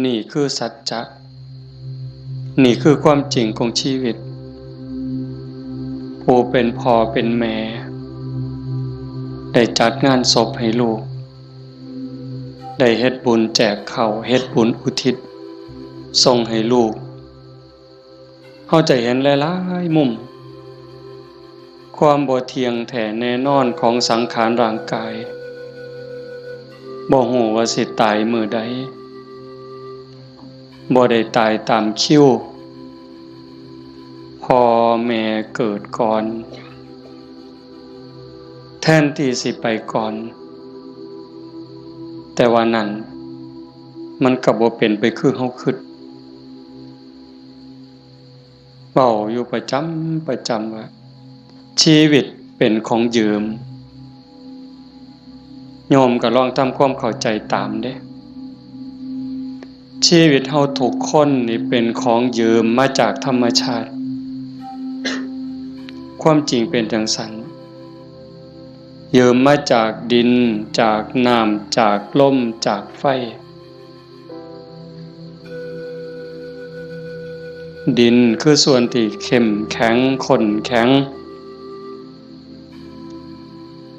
นี่คือสัจจะนี่คือความจริงของชีวิตผู้เป็นพ่อเป็นแม่ได้จัดงานศพให้ลูกได้เฮ็ดบุญแจกข้าวเฮ็ดบุญอุทิศส่งให้ลูกเฮาจะเห็นหลายๆมุมความบ่เที่ยงแท้แน่นอนของสังขารร่างกายบ่ฮู้ว่าสิตายมื้อใดบ่ได้ตายตามคิวพ่อแม่เกิดก่อนแทนที่สิไปก่อนแต่ว่านั้นมันก็บ่เป็นไปคือเฮาคิดเว้าอยู่ประจำว่าชีวิตเป็นของยืมโยมก็ลองทำความเข้าใจตามเด้ชีวิตเฮาทุกคนนี่เป็นของยืมมาจากธรรมชาติความจริงเป็นจังซั่นยืมมาจากดินจากน้ำจากลมจากไฟดินคือส่วนที่เข้มแข็งข้นแข็ง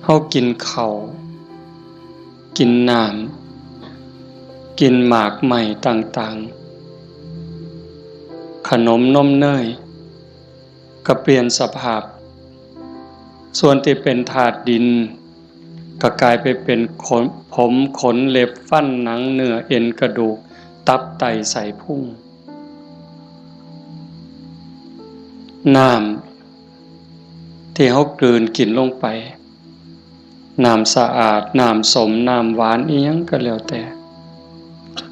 เฮากินข้าวกินน้ำกินหมากใหม่ต่างๆขนมนมเนยก็เปลี่ยนสภาพส่วนที่เป็นธาตุดินก็กลายไปเป็นผมขนเล็บฟันหนังเนื้อเอ็นกระดูกตับไตไส้พุงน้ำที่เฮากลืนกินลงไปน้ำสะอาดน้ำสมน้ำหวานอีหยังก็แล้วแต่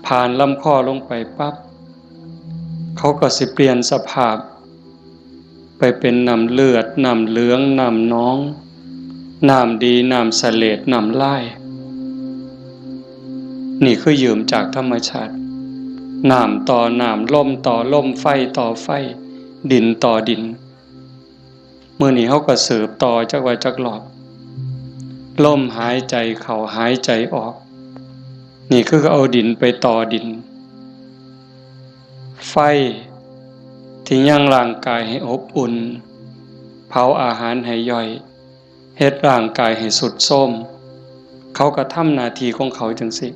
ผ่านลำคอลงไปปั๊บเขาก็สิเปลี่ยนสภาพไปเป็นน้ำเลือดน้ำเหลืองน้ำน้องน้ำดีน้ำเสลดน้ำลายนี่คือยืมจากธรรมชาติน้ำต่อน้ำลมต่อลมไฟต่อไฟดินต่อดินมื้อนี้เฮาก็สืบต่อจักว่าจักรอบลมหายใจเข้าหายใจออกนี่คือเอาดินไปต่อดินไฟที่ยังร่างกายให้อบอุ่นเผาอาหารให้ย่อยเฮ็ดร่างกายให้สุดโทรมเขาก็ทำหน้าที่ของเขาจังซี่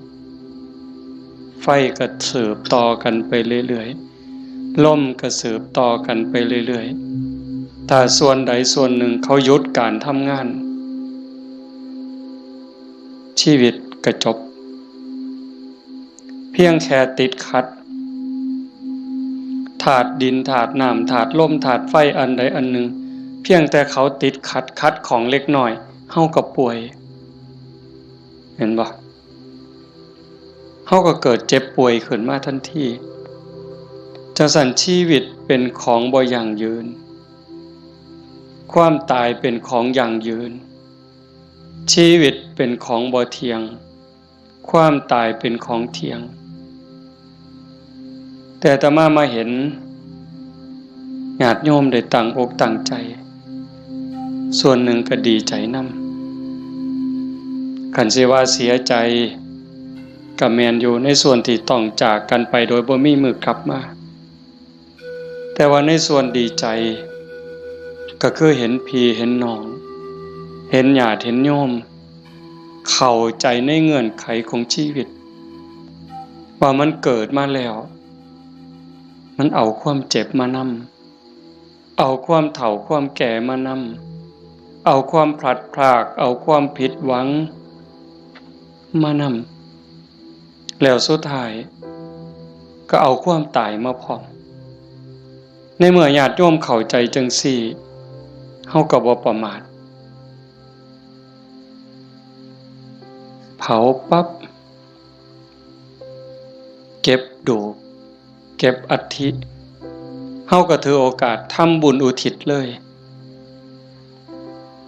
ไฟก็สืบต่อกันไปเรื่อยๆลมก็สืบต่อกันไปเรื่อยๆถ้าส่วนใดส่วนหนึ่งเขาหยุดการทำงานชีวิตก็จบเพียงแค่ติดขัดธาตุดินธาตุน้ำธาตุลมธาตุไฟอันใดอันหนึ่งเพียงแต่เขาติดขัดของเล็กน้อยเฮาก็ป่วยเห็นบ่เฮาก็เกิดเจ็บป่วยขึ้นมาทันทีจังซั่นชีวิตเป็นของบ่ยั่งยืนความตายเป็นของยั่งยืนชีวิตเป็นของบ่เที่ยงความตายเป็นของเที่ยงแต่อาตมาเห็นญาติโยมได้ตั้งอกตั้งใจส่วนหนึ่งก็ดีใจนำคันสิว่าเสียใจก็แม่นอยู่ในส่วนที่ต้องจากกันไปโดยบ่มีมื้อกลับมาแต่ว่าในส่วนดีใจก็คือเห็นพี่เห็นน้องเห็นญาติเห็นโยมเข้าใจในเงื่อนไขของชีวิตว่ามันเกิดมาแล้วมันเอาความเจ็บมานำเอาความเฒ่าความแก่มานำเอาความพลัดพรากเอาความผิดหวังมานำแล้วสุดท้ายก็เอาความตายมาพร้อมในเมื่อญาติโยมเข้าใจจังซี่เฮาก็บ่ประมาทเผาปั๊บเก็บดูกเก็บอัฐิเฮาก็ถือโอกาสทำบุญอุทิศเลย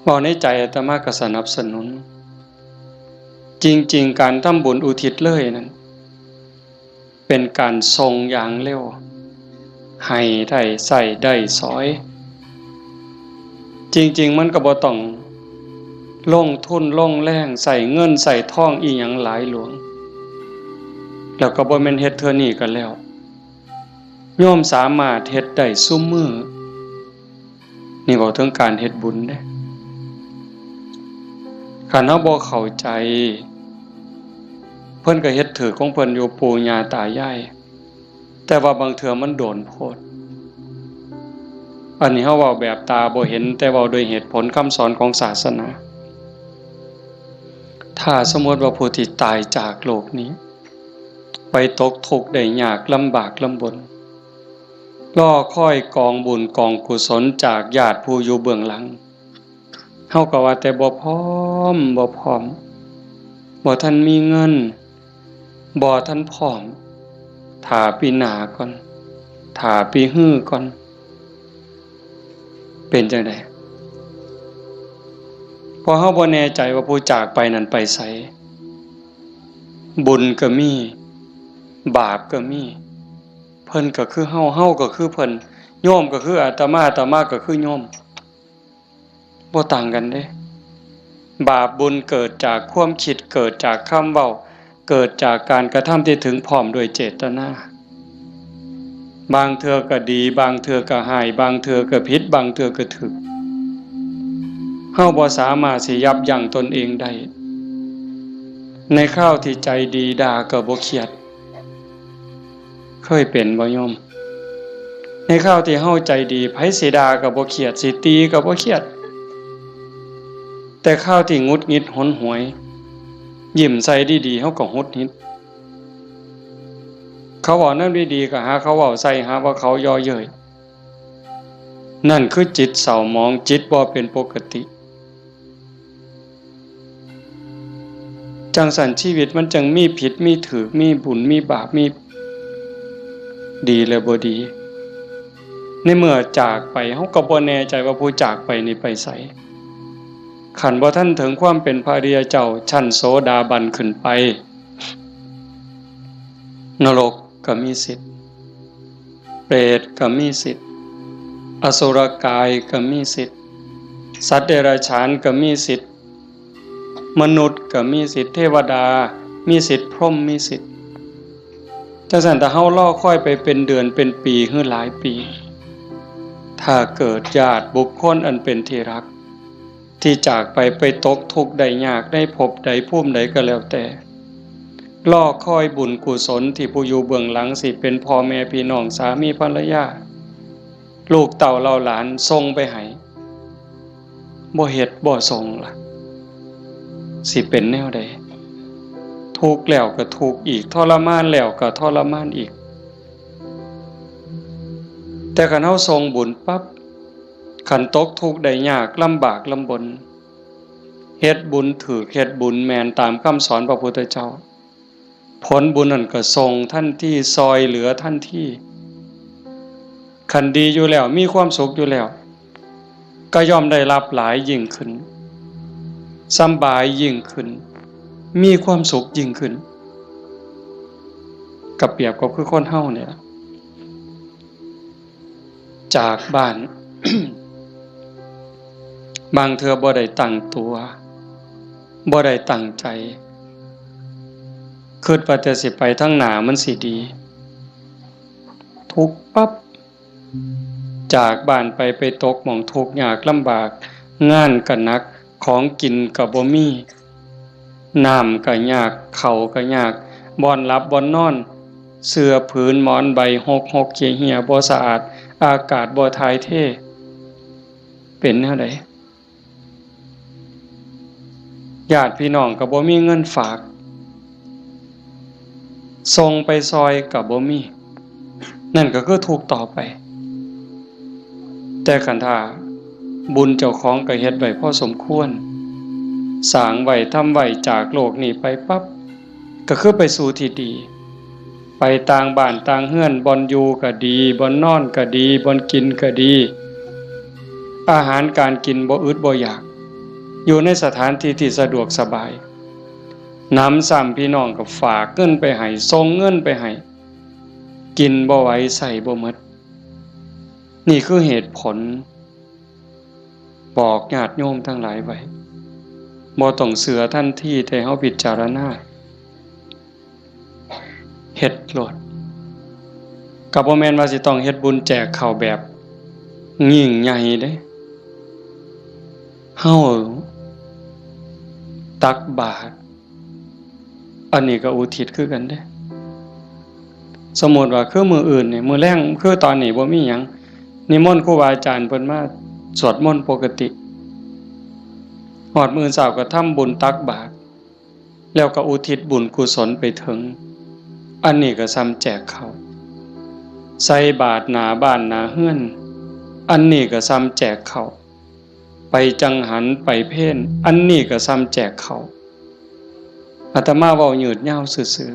บ่ในใจอาตมาก็สนับสนุนจริงๆการทำบุญอุทิศเลยนั้นเป็นการทรงอย่างเร็วให้ได้ใส่ได้สอยจริงๆมันก็บ่ต้องลงทุนลงแรงใส่เงินใส่ทองอีหยังหลายหลวง แล้วก็บ่แม่นเฮ็ดเทื่อนี้กันแล้วโยมสามารถเฮ็ดได้ซุมื้อนี่เว้าถึงการเฮ็ดบุญเด้คันเฮาบ่เข้าใจเพิ่นก็เฮ็ดถือของเพิ่นอยู่ปู่ย่าตายายแต่ว่าบางเทื่อมันโดนโพดอันนี้เฮาเว้าแบบตาบ่เห็นแต่เว้าด้วยเหตุผลคำสอนของศาสนาถ้าสมมติว่าผู้ที่ตายจากโลกนี้ไปตกทุกข์ได้ยากลำบากลำบนรอคอยกองบุญกองกุศลจากญาติผู้อยู่เบื้องหลังเฮาก็ว่าแต่บ่พร้อมบ่ทันมีเงินบ่ทันพร้อมถ้าปีหน้าก่อนถ้าปีฮื้อก่อนเป็นจังได๋เพราะเฮาบ่แน่ใจว่าผู้จากไปนั้นไปไสบุญก็มีบาปก็มีเพิ่นก็คือเฮาก็คือเพิ่นโยมก็คืออาตมาก็คือโยมบ่ต่างกันเด้บาปบุญเกิดจากความคิดเกิดจากคำเว้าเกิดจากการกระทำที่ถึงพร้อมด้วยเจตนาบางเทื่อก็ดีบางเทื่อก็ร้ายบางเทื่อก็ผิดบางเทื่อก็ถูกเฮาบ่สามารถสิยับยั้งตนเองได้ในคราวที่ใจดีด่าก็บ่เครียดเคยเป็นบ่โยมในคราวที่เฮาใจดีไผสิด่าก็บ่เครียดสิตีก็บ่เครียดแต่คราวที่หงุดหงิดหนหวยยิ้มใส่ดีๆเฮาก็หดหิดเขาเว้านำดีๆก็หาเขาเว้าใส่หาว่าเขาย่อเย้ยนั่นคือจิตเศร้าหมองจิตบ่เป็นปกติจังสันชีวิตมันจังมีผิดมีถูกมีบุญมีบาปมีดีและบ่ดีในเมื่อจากไปเฮาก็บ่แน่ใจว่าผู้จากไปนี่ไปไสขันบ่ทันถึงความเป็นพระอริยเจ้าชั้นโสดาบันขึ้นไปนรกก็มีสิทธิ์เปรตก็มีสิทธิ์อสุรกายก็มีสิทธิ์สัตว์เดรัจฉานก็มีสิทธิ์มนุษย์ก็มีสิทธิ์เทวดามีสิทธิ์พรหมมีสิทธิ์จังซั่นถ้าเฮารอคอยไปเป็นเดือนเป็นปีหรือหลายปีถ้าเกิดญาติบุคคลอันเป็นที่รักที่จากไปตกทุกข์ได้ยากได้พบใดภูมิใดก็แล้วแต่รอคอยบุญกุศลที่ผู้อยู่เบื้องหลังสิเป็นพ่อแม่พี่น้องสามีภรรยาลูกเต่าเราหลานส่งไปให้บ่เฮ็ดบ่ส่งล่ะสิเป็นแนวใดทุกข์แล้วก็ทุกข์อีกทรมานแล้วก็ทรมานอีกแต่คันเฮาส่งบุญปั๊บคันตกทุกข์ได้ยากลำบากลำบนเฮ็ดบุญถูกเฮ็ดบุญแม่นตามคำสอนพระพุทธเจ้าผลบุญนั่นก็ส่งทันทีซอยเหลือทันทีคันดีอยู่แล้วมีความสุขอยู่แล้วก็ย่อมได้รับหลายยิ่งขึ้นสำบายยิ่งขึ้นมีความสุขยิ่งขึ้นกับเปรียบกับคือคนเฮาเนี่ยจากบ้าน บางเทื่อบ่ได้ตั้งตัวบ่ได้ตั้งใจคิดว่าแต่สิไปทางหน้ามันสิดีทุกข์ปั๊บจากบ้านไปตกหม้องทุกข์ยากลำบากงานก็หนักของกินก็บ่มีน้ำก็ยากข้าวก็ยากบ่อนหลับบ่อนนอนเสื้อผืนหมอนใบหกเหี่ยบ่สะอาดอากาศบ่ถ่ายเทเป็นแนวใดญาติพี่น้องก็บ่มีเงินฝากส่งไปซอยก็บ่มีนั่นก็คือทุกข์ต่อไปแต่คันถ้าบุญเจ้าของก็เฮ็ดไว้พอสมควรสร้างไว้ทำไว้จากโลกนี้ไปปั๊บก็คือไปสู่ที่ดีไปต่างบ้านต่างเฮือนบ่อนอยู่ก็ดีบ่อนนอนก็ดีบ่อนกินก็ดีอาหารการกินบ่อึดบ่อยากอยู่ในสถานที่ที่สะดวกสบายน้ำซ้ำพี่น้องก็ฝากเงินไปให้ส่งเงินไปให้กินบ่ไหวใส่บ่หมดนี่คือเหตุผลบอกญาติโยมทั้งหลายไว้บ่ต้องเสือทันทีแต่เฮาพิจารณา เฮ็ดโลดก็บ่แม่นว่าสิต้องเฮ็ดบุญแจกข้าวแบบยิ่งใหญ่เด้เฮาตักบาตรอันนี้ก็อุทิศคือกันเด้สมมุติว่าคือมื้ออื่นนี่มื้อแลงคือตอนนี้บ่มีหยังนิมนต์ครูบาอาจารย์เพิ่นมาสวดมนต์ปกติฮอดมื้อเช้าก็ทำบุญตักบาตรแล้วก็อุทิศบุญกุศลไปถึงอันนี้ก็ซ้ำแจกข้าวใส่บาตรหน้าบ้านหน้าเฮือนอันนี้ก็ซ้ำแจกข้าวไปจังหันไปเพ่นอันนี้ก็ซ้ำแจกข้าวอาตมาเว้ายืดยาวซื่อ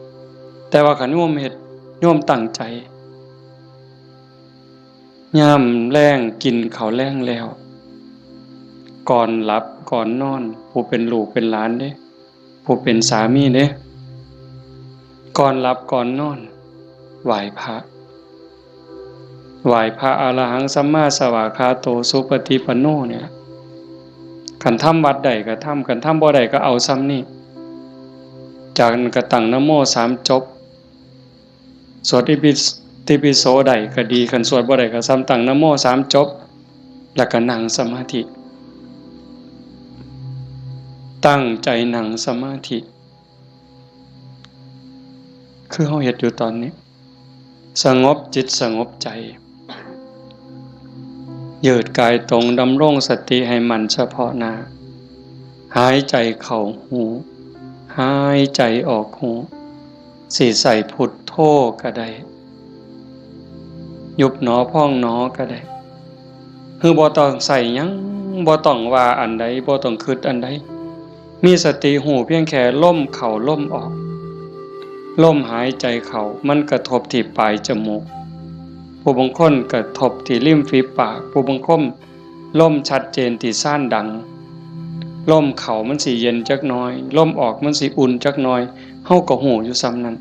ๆแต่ว่าคันโยมเฮ็ดโยมตั้งใจยามแลงกินข้าวแลงแล้วก่อนหลับก่อนนอนผู้เป็นลูกเป็นหลานเด้ผู้เป็นสามีเด้ก่อนหลับก่อนนอนไหว้พระอรหังสัมมาสวากขาโตสุปฏิปันโนเนี่ยคันทำวัดใดก็ทำคันทำบ่ใดก็เอาซ้ำนี่จากนั้นก็ตั้งนะโม3จบสวดอิติปิโสใดก็ดีคันสวดบ่ใดก็ซ้ำตั้งนะโม3จบแล้วก็นั่งสมาธิตั้งใจนั่งสมาธิคือเฮาเฮ็ดอยู่ตอนนี้สงบจิตสงบใจยืดกายตรงดำรงสติให้มั่นเฉพาะหน้าหายใจเข้าหูหายใจออกหูสิใส่พุทโธก็ได้ยุบหนอพองหนอก็ได้คือบ่ต้องใส่หยังบ่ต้องว่าอันใดบ่ต้องคิดอันใดมีสติหูเพียงแค่ลมเข้าลมออกลมหายใจเข้ามันกระทบที่ปลายจมูกผู้บางคนกระทบที่ริมฝีปากผู้บางคนลมชัดเจนที่ซ่านดังลมเข้ามันสิเย็นจักหน่อยลมออกมันสิอุ่นจักหน่อยเฮาก็หูอยู่ซ้ำนั้น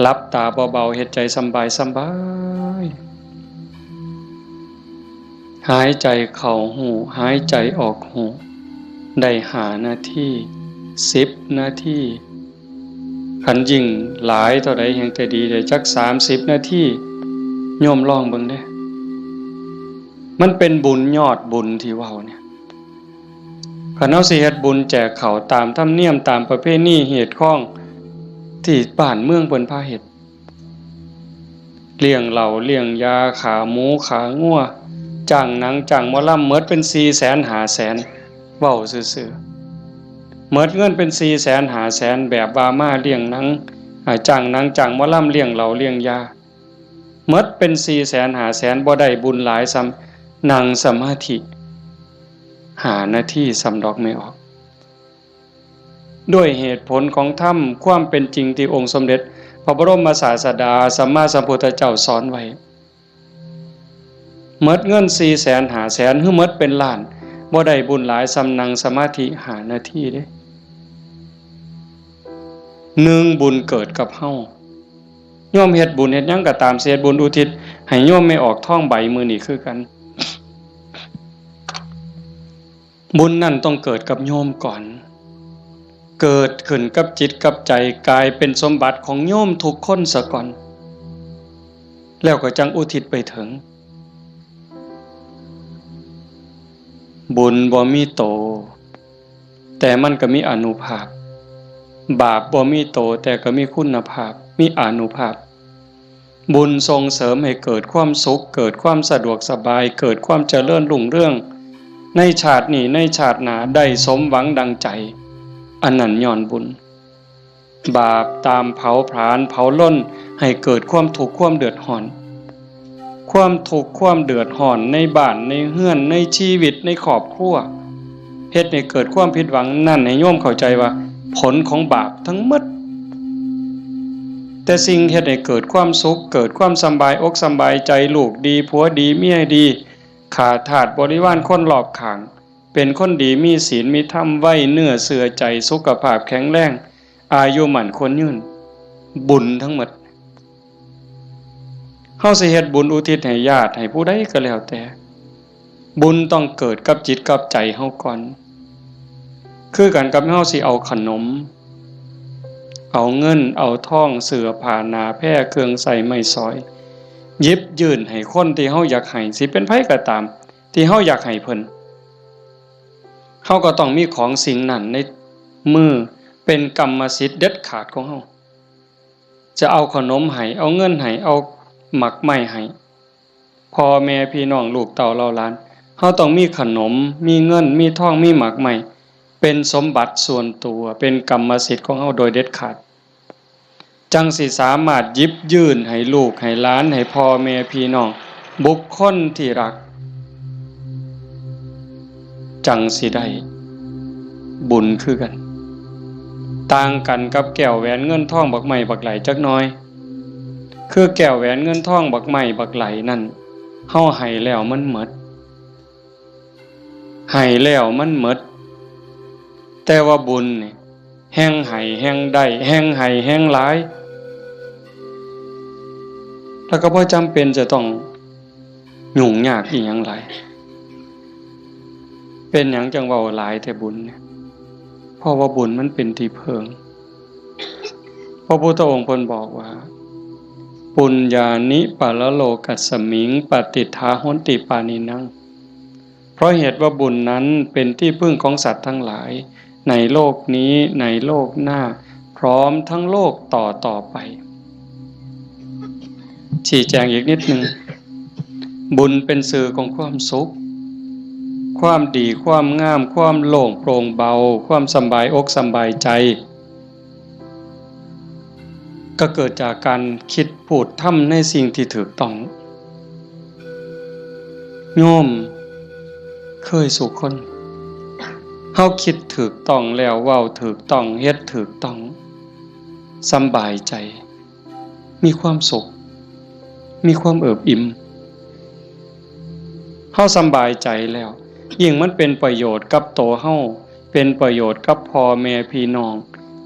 หลับตาเบาๆเฮ็ดใจสบายหายใจเข้าหูหายใจออกหูได้5 นาที10 นาทีคันยิ่งหลายเท่าใดแห่งแต่ดีได้จัก30 นาทีโยมลองเบิ่งเด้มันเป็นบุญยอดบุญที่เว้าเนี่ยคันเฮาสิเฮ็ดบุญแจกข้าวตามธรรมเนียมตามประเพณีเหตุข้องที่บ้านเมืองเพิ่นพาเฮ็ดเลี้ยงเหล้าเลี้ยงยาขาหมูขางัวจ้างหนังจ้างหมอลำหมดเป็น 400,000 500,000เว้าซื่อๆหมดเงินเป็น 400,000 500,000แบบว่ามาเลี้ยงหนังจ้างหนังจ้างหมอลำเลี้ยงเหล้าเลี้ยงยาหมดเป็น 400,000 500,000บ่ได้บุญหลายซ้ำนั่งสมาธิ5 นาทีสำดอกไม่ออกด้วยเหตุผลของธรรมความเป็นจริงที่องค์สมเด็จพระบรมศาสดาสัมมาสัมพุทธเจ้าสอนไว้หมดเงิน 400,000 500,000 หรือหมดเป็นล้านบ่ได้บุญหลายซ้ำนั่งสมาธิ5 นาทีเด้1บุญเกิดกับเฮาโยมเฮ็ดบุญเฮ็ดหยังก็ตามเสียบุญอุทิศให้โยมไม่ออกท้องใบมื้อนี้คือกันบุญนั่นต้องเกิดกับโยมก่อนเกิดขึ้นกับจิตกับใจกลายเป็นสมบัติของโยมทุกคนซะก่อนแล้วก็จังอุทิศไปถึงบุญบ่มีโตแต่มันก็มีอานุภาพบาปบ่มีโตแต่ก็มีคุณภาพมีอานุภาพบุญส่งเสริมให้เกิดความสุขเกิดความสะดวกสบายเกิดความเจริญรุ่งเรืองในชาตินี้ในชาติหน้าได้สมหวังดังใจอันนั้นย้อนบุญบาปตามเผาผลาญเผาล้นให้เกิดความทุกข์ความเดือดร้อนความทุกข์ความเดือดร้อนในบ้านในเฮือนในชีวิตในครอบครัวเฮ็ดให้เกิดความผิดหวังนั่นให้โยมเข้าใจว่าผลของบาปทั้งหมดแต่สิ่งเฮ็ดให้เกิดความสุขเกิดความสำบายอกสำบายใจลูกดีผัวดีเมียดีขาทาสบริวารคนรอบข้างเป็นคนดีมีศีลมีธรรมไว้เนื้อเสื่อใจสุขภาพแข็งแรงอายุมั่นคนยืนบุญทั้งหมดเฮาสิเฮ็ดบุญอุทิศให้ญาติให้ผู้ใดก็แล้วแต่บุญต้องเกิดกับจิตกับใจเฮาก่อนคือกันกับเฮาสิเอาขนม เอาเงินเอาทองเสื้อผ้าหนาแพร่เครื่องใส่ไม้สอยหยิบยื่นให้คนที่เฮาอยากให้สิเป็นไผก็ตามที่เฮาอยากให้เพิ่นเฮาก็ต้องมีของสิ่งนั้นในมือเป็นกรรมสิทธิ์เด็ดขาดของเฮาจะเอาขนมให้เอาเงินให้เอาหมักไม้ให้พ่อแม่พี่น้องลูกเต้าเราหลานเฮาต้องมีขนมมีเงินมีทองมีหมักไม้เป็นสมบัติส่วนตัวเป็นกรรมสิทธิ์ของเฮาโดยเด็ดขาดจังสิสามารถหยิบยื่นให้ลูกให้หลานให้พ่อแม่พี่น้องบุคคลที่รักจังสิได้บุญคือกันต่างกันกับแก้วแหวนเงินทองบักไม้บักไหลจักน้อยคือแก้วแหวนเงินทองบักไม้บักไหลนั่นเฮาให้แล้วมันหมดให้แล้วมันหมดแต่ว่าบุญนี่แห่งให้แห่งได้แห่งให้แห่งหลายแล้วก็บ่จำเป็นจะต้องยุ่งยากอีหยังหลายเป็นหยังจังเว้าหลายแต่บุญเนี่ยเพราะว่าบุญมันเป็นที่เพิงพระพุทธองค์เพิ่นบอกว่าปุญญานิปะละโลกัสสมิงปฏิทาโหนติปานินังเพราะเหตุว่าบุญนั้นเป็นที่พึ่งของสัตว์ทั้งหลายในโลกนี้ในโลกหน้าพร้อมทั้งโลกต่อไปชี้แจงอีกนิดนึงบุญเป็นสื่อของความสุขความดีความงามความโล่งโปร่งเบาความสบายอกสบายใจก็เกิดจากการคิดพูดทำในสิ่งที่ถูกต้องโยมเคยสุขคนเฮาคิดถูกต้องแล้วเว้าถูกต้องเฮ็ดถูกต้องสบายใจมีความสุขมีความเอิบอิ่มเฮาสบายใจแล้วยิ่งมันเป็นประโยชน์กับตัวเฮาเป็นประโยชน์กับพ่อแม่พี่น้อง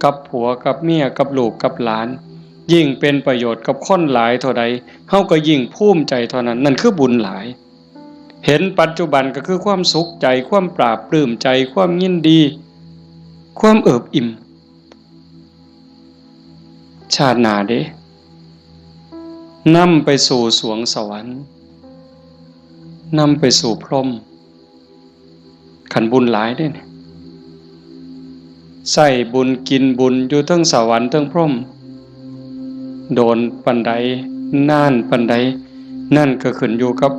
กับผัวกับเมียกับลูกกับหลานยิ่งเป็นประโยชน์กับคนหลายเท่าใดเฮาก็ยิ่งภูมิใจเท่านั้นนั่นคือบุญหลายเห็นปัจจุบันก็คือความสุขใจความปราบปลื้มใจความยินดีความเอิบอิ่มชาติหน้าเด้นำไปสู่สวงสวรรค์นำไปสู่พรหมขันบุญหลายได้เนี่ยใส่บุญกินบุญอยู่ทั้งสวรรค์ทั้งพรหมโดนปันใดน่านปันใดนั่นก็ขึ้นอยู่กับ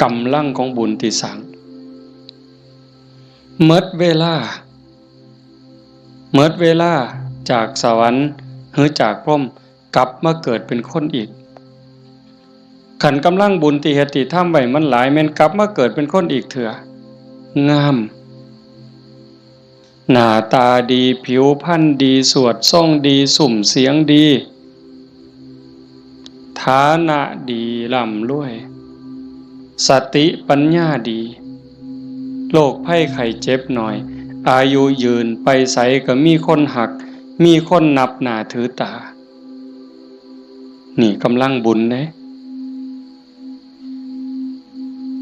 กำลังของบุญที่สร้างเมิดเวลาจากสวรรค์หรือจากพรหมกลับมาเกิดเป็นคนอีกขันกำลังบุญที่เฮ็ดที่ทำไว้มันหลายแม่นกลับมาเกิดเป็นคนอีกเถื่องามหน้าตาดีผิวพรรณดีสวดทรงดีสุ่มเสียงดีฐานะดีร่ำรวยสติปัญญาดีโรคภัยไข้เจ็บหน่อยอายุยืนไปไสก็มีคนหักมีคนนับหน้าถือตานี่กำลังบุญเด้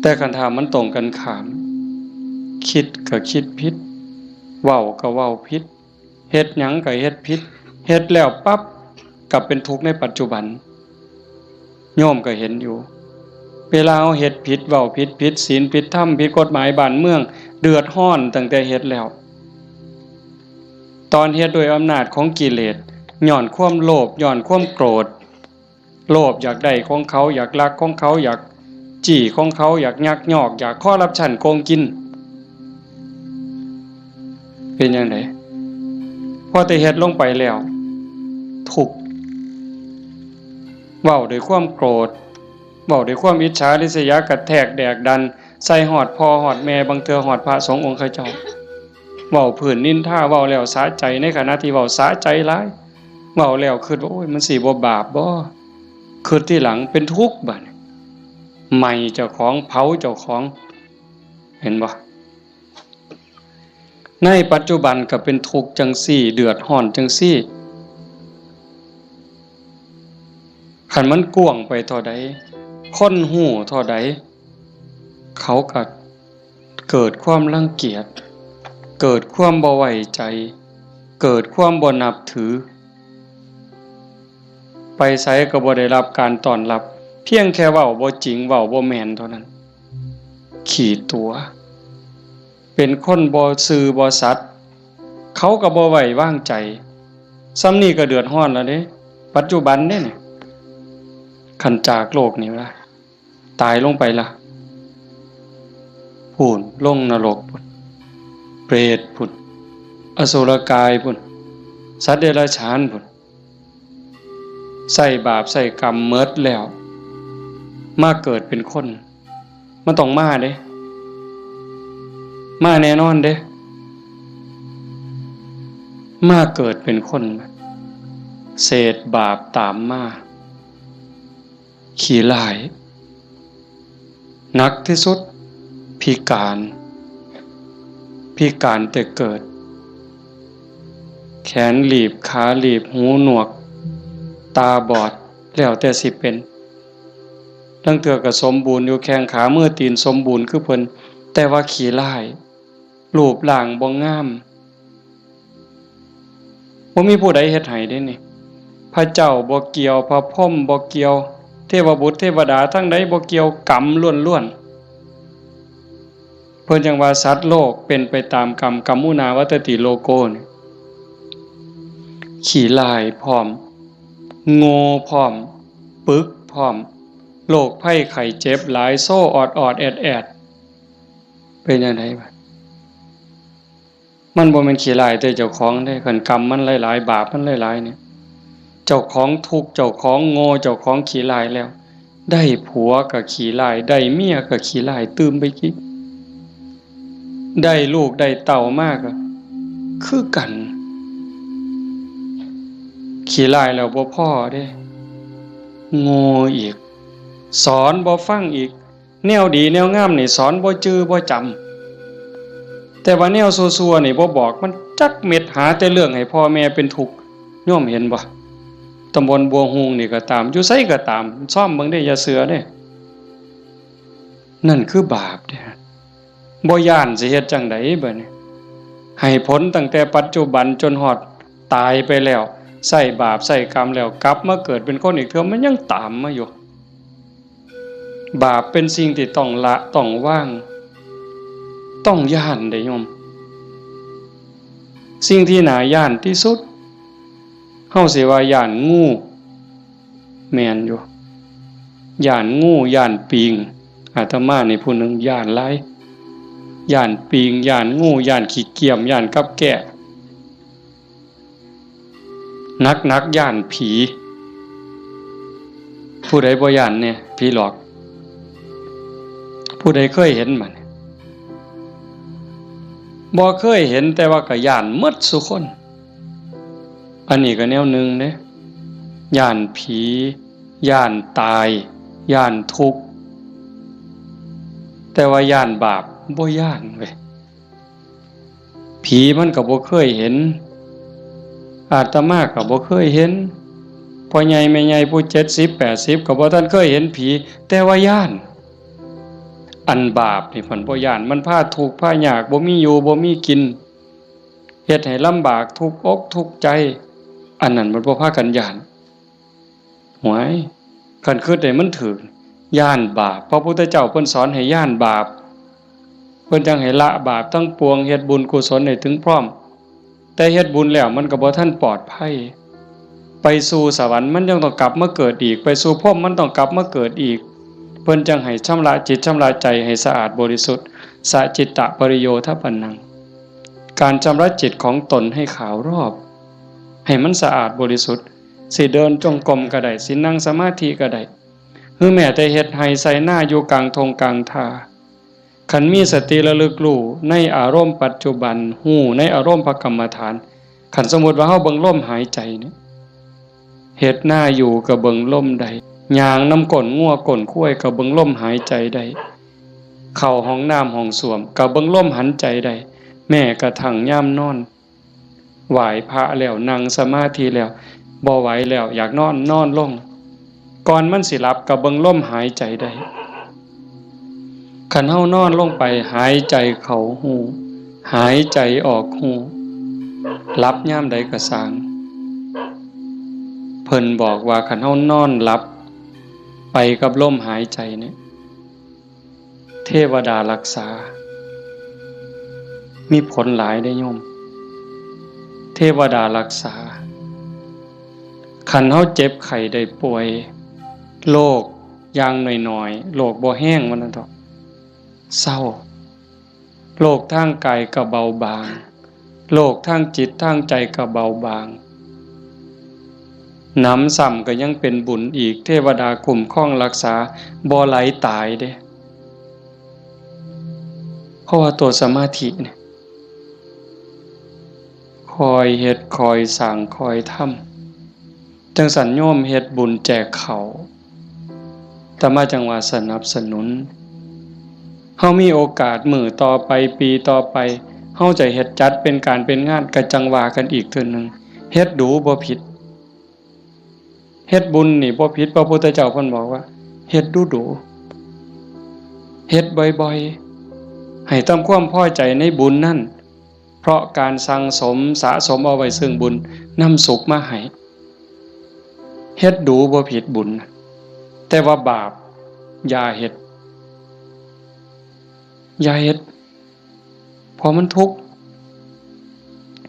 แต่คันถามมันตรงกันข้ามคิดก็คิดผิดเว้าก็เว้าผิดเฮ็ดหยังก็เฮ็ดผิดเฮ็ดแล้วปั๊บกลับเป็นทุกข์ในปัจจุบันโยมก็เห็นอยู่เวลาเอาเฮ็ดผิดเว้าผิดศีลผิดธรรมผิดกฎหมายบ้านเมืองเดือดร้อนตั้งแต่เฮ็ดแล้วตอนเฮ็ดโดยอำนาจของกิเลสย้อนความโลภย้อนความโกรธโลภอยากได้ของเขาอยากลักของเขาอยากจี้ของเขาอยากยักยอกอยากคอร์รัปชันโกงกินเป็นจังได๋พอแต่เฮ็ดลงไปแล้วทุกข์เว้าด้วยความโกรธเว้าด้วยความอิจฉาริษยากระแทกแดกดันใส่หอดพ่อหอดแม่บางเทื่อหอดพระสงฆ์องค์ข้าเจ้าเว้าพื้นนินทาเว้าแล้วสะใจในขณะที่เว้าสะใจหลายเว้าแล้วคิดว่าโอ้ยมันสิบ่บาปบ่คิดที่หลังเป็นทุกข์บัดไหม้เจ้าของเผาเจ้าของเห็นบ่ในปัจจุบันก็เป็นทุกข์จังซี่เดือดร้อนจังซี่คันมันกว้างไปเท่าใดคนหู้เท่าใดเขาก็เกิดความรังเกียจเกิดความบ่ไว้ใจเกิดความบ่นับถือ ไปไสก็บ่ได้รับการต้อนรับเพียงแค่เว้าบ่จริงเว้าบ่แม่นเท่านั้นขี้ตัวเป็นคนบ่ซื่อบ่สัตย์เขาก็บ่ไว้วางใจซ้ำนี้ก็เดือดร้อนแล้วเด้ปัจจุบันเด้นี่คันจากโลกนี้ล่ะตายลงไปล่ะพูนลงนรกพุ่นเปรตพุ่นอสุรกายพุ่นสัตว์เดรัจฉานพุ่นใส่บาปใส่กรรมเมิดแล้วมาเกิดเป็นคนมันต้องมาเด้มาแน่นอนเด้มาเกิดเป็นคนเศษบาปตามมาขี้ร้ายหนักที่สุดพิการแต่เกิดแขนหลีบขาหลีบหูหนวกตาบอดแล้วแต่สิเป็นตั้งเถื่อก็สมบูรณ์อยู่แข้งขามือตีนสมบูรณ์คือเพิ่นแต่ว่าขี้ร้ายรูปร่างบ่งามบ่มีผู้ใดเฮ็ดให้เด้นี่พระเจ้าบ่เกี่ยวพระพรหมบ่เกี่ยวเทวบุตรเทวดาทั้งใดบ่เกี่ยวกรรมล้วนๆเพิ่นจังว่าสัตว์โลกเป็นไปตามกรรมกัมมุนาวัตติโลโกนี่ขี้ร้ายพร้อมโง่พร้อมปึกพร้อมโรคภัยไข้เจ็บหลายโซ่ออดแอดเป็นจังได๋บัดมันบ่แม่นขี้ร้ายแต่เจ้าของเด้คันกรรมมันหลายๆบาปมันหลายๆเนี่ยเจ้าของทุกข์เจ้าของโง่เจ้าของขี้ร้ายแล้วได้ผัวก็ขี้ร้ายได้เมียก็ขี้ร้ายตื่มไปกิได้ลูกได้เต่ามากก็คือกันขี้ร้ายแล้วบ่พอเด้โง่อีกสอนบ่ฟังอีกแนวดีแนวงามนี่สอนบ่จื้อบ่จำแต่ว่าแนวซั่วๆนี่บ่บอกมันจักเม็ดหาแต่เรื่องให้พ่อแม่เป็นทุกข์โยมเห็นบ่ตำบลบัวฮูงนี่ก็ตามอยู่ไสก็ตามซ่อมเบิ่งได้อย่าเสือเด้นั่นคือบาปเด้บ่ย้านสิเฮ็ดจังได๋บัดนี้ให้ผลตั้งแต่ปัจจุบันจนฮอดตายไปแล้วใส่บาปใส่กรรมแล้วกลับมาเกิดเป็นคนอีกเทื่อมันยังตามมาอยู่บาปเป็นสิ่งที่ต้องละต้องวางต้องย้านเด้โยมสิ่งที่น่าย้านที่สุดเฮาสิว่าย้านงูแม่นอยู่ย้านงูย้านปิงอาตมานี่ผู้หนึงย้านหลายย้านปิงย้านงูย้านขี้เกียจย้านกับแกะนักย้านผีผู้ใดบ่ย้านเนี่ยผีหลอกผู้ใดเคยเห็นมันบ่เคยเห็นแต่ว่าก็ย้านหมดซุคนอันนี้ก็แนวหนึงเด้ย้านผีย้านตายย้านทุกข์แต่ว่าย้านบาปบ่ย้านเว้ยผีมันก็บ่เคยเห็นอาตมาก็บ่เคยเห็นพ่อใหญ่แม่ใหญ่ผู้70 80ก็บ่ทันเคยเห็นผีแต่ว่าย้านอันบาปนี่เพิ่นบ่ย้านมันพาทุกข์พายากบ่มีอยู่บ่มีกินเฮ็ดให้ลำบากทุกข์อกทุกข์ใจอันนั้นมันบ่พากันย้านหวยคันคิดได้มันถูกย้านบาปพระพุทธเจ้าเพิ่นสอนให้ย้านบาปเพิ่นจังให้ละบาปทั้งปวงเฮ็ดบุญกุศลให้ถึงพร้อมแต่เฮ็ดบุญแล้วมันก็บ่ทันปลอดภัยไปสู่สวรรค์มันยังต้องกลับมาเกิดอีกไปสู่พรหมมันต้องกลับมาเกิดอีกเพิ่นจังให้ชำระจิตชำระใจให้สะอาดบริสุทธิ์สะจิตตะปริโยทปันนังการชำระจิตของตนให้ขาวรอบให้มันสะอาดบริสุทธิ์สิเดินจงกรมก็ได้สินั่งสมาธิก็ได้หรือแม้แต่เฮ็ดให้ใส่หน้าอยู่กลางทงกลางทาคันมีสติระลึกรู้ในอารมณ์ปัจจุบันฮู้ในอารมณ์พระกรรมฐานคันสมมุติว่าเฮาเบิ่งลมหายใจนี่เฮ็ดหน้าอยู่ก็เบิ่งลมได้ย่างน้ำก้นงัวก้นข้วยก็เบิ่งลมหายใจได้เข้าห้องน้ำห้องส้วมก็เบิ่งลมหันใจได้แม้กระทั่งยามนอนไหว้พระแล้วนั่งสมาธิแล้วบ่ไหวแล้วอยากนอนลงก่อนมันสิหลับก็เบิ่งลมหายใจได้คันเฮานอนลงไปหายใจเข้าหูหายใจออกหูหลับยามใดก็สร้าง เพิ่นบอกว่าคันเฮานอนหลับไปกับลมหายใจเนี่ยเทวดารักษามีผลหลายได้โยมเทวดารักษาคันเฮาเจ็บไข้ได้ป่วยโรคอย่างน้อยๆโรคบ่แห้งมันนั่นเถาะเศร้าโรคทางกายก็เบาบางโรคทางจิตทางใจก็เบาบางน้ำซ้ำก็ยังเป็นบุญอีกเทวดาคุ้มครองรักษาบ่ไหลตายเด้เพราะว่าตัวสมาธิเนี่ยคอยเฮ็ดคอยสร้างคอยทำจังสันโยมเฮ็ดบุญแจกเขาแต่มาจังว่าสนับสนุนเฮามีโอกาสมื้อต่อไปปีต่อไปเฮาจะเฮ็ดจัดเป็นการเป็นงานก็จังว่ากันอีกเทื่อนึงเฮ็ดดูบ่ผิดเฮ็ดบุญนี่บ่ผิดพระพุทธเจ้าเพิ่นบอกว่าเฮ็ดดูๆเฮ็ดบ่อยๆให้ทำความพอใจในบุญนั่นเพราะการสั่งสมสะสมเอาไว้ซึ่งบุญนำสุขมาให้เฮ็ดดูบ่ผิดบุญแต่ว่าบาปอย่าเฮ็ดเพราะมันทุกข์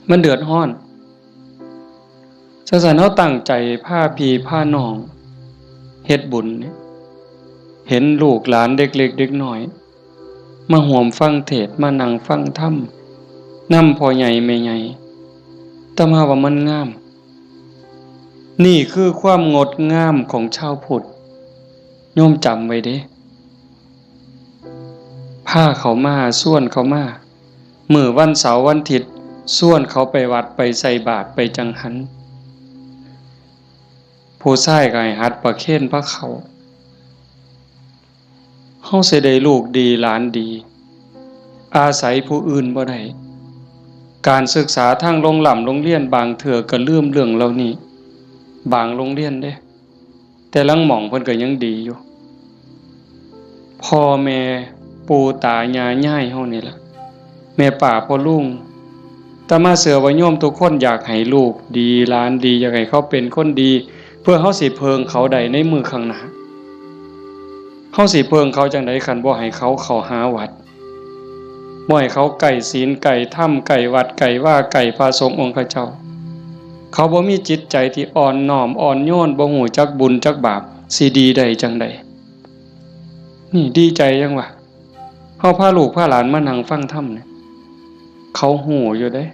มันเดือดร้อนฉะนั้นเฮาตั้งใจพาพี่พาน้องเฮ็ดบุญเนี่ยเห็นลูกหลานเด็กเล็กเด็กน้อยมาร่วมฟังเทศน์มานั่งฟังธรรมนำพ่อใหญ่แม่ใหญ่แต่มาว่ามันงามนี่คือความงดงามของชาวพุทธโยมจำไว้เด้พาเขามาส่วนเขามามื้อวันเสาร์วันอาทิตย์ส่วนเขาไปวัดไปใส่บาตรไปจังหันผู้ชายก็ให้หัดประเคนพระเขาเฮาสิได้ลูกดีหลานดีอาศัยผู้อื่นบ่ได้การศึกษาทางโรงเรียนบางเทื่อก็ลืมเรื่องเหล่านี้บางโรงเรียนเด้แต่ลังหม่องเพิ่นก็ยังดีอยู่พ่อแม่ปู่ตายายย่ายเฮานี่ล่ะแม่ป้าพ่อลุงแต่มาเสือว่าโยมทุกคนอยากให้ลูกดีหลานดีอยากให้เขาเป็นคนดีเพื่อเฮาสิเพิงเขาได้ในมือข้างหน้าเฮาสิเพิงเขาจังได๋คันบ่ให้เขาเข้าหาวัดบ่ให้เขาไก่ศีลไก่ถ้ำไก่วัดไก่ว่าไก่พระสงฆ์องค์เจ้าเขาบ่มีจิตใจที่อ่อนน้อมอ่อนโยนบ่ฮู้จักบุญจักบาปสิดีได้จังได๋นี่ดีใจจังวะเฮาพาลูกพาหลานมานั่งฟังธรรมเนี่ยเขาฮู้อยู่เด้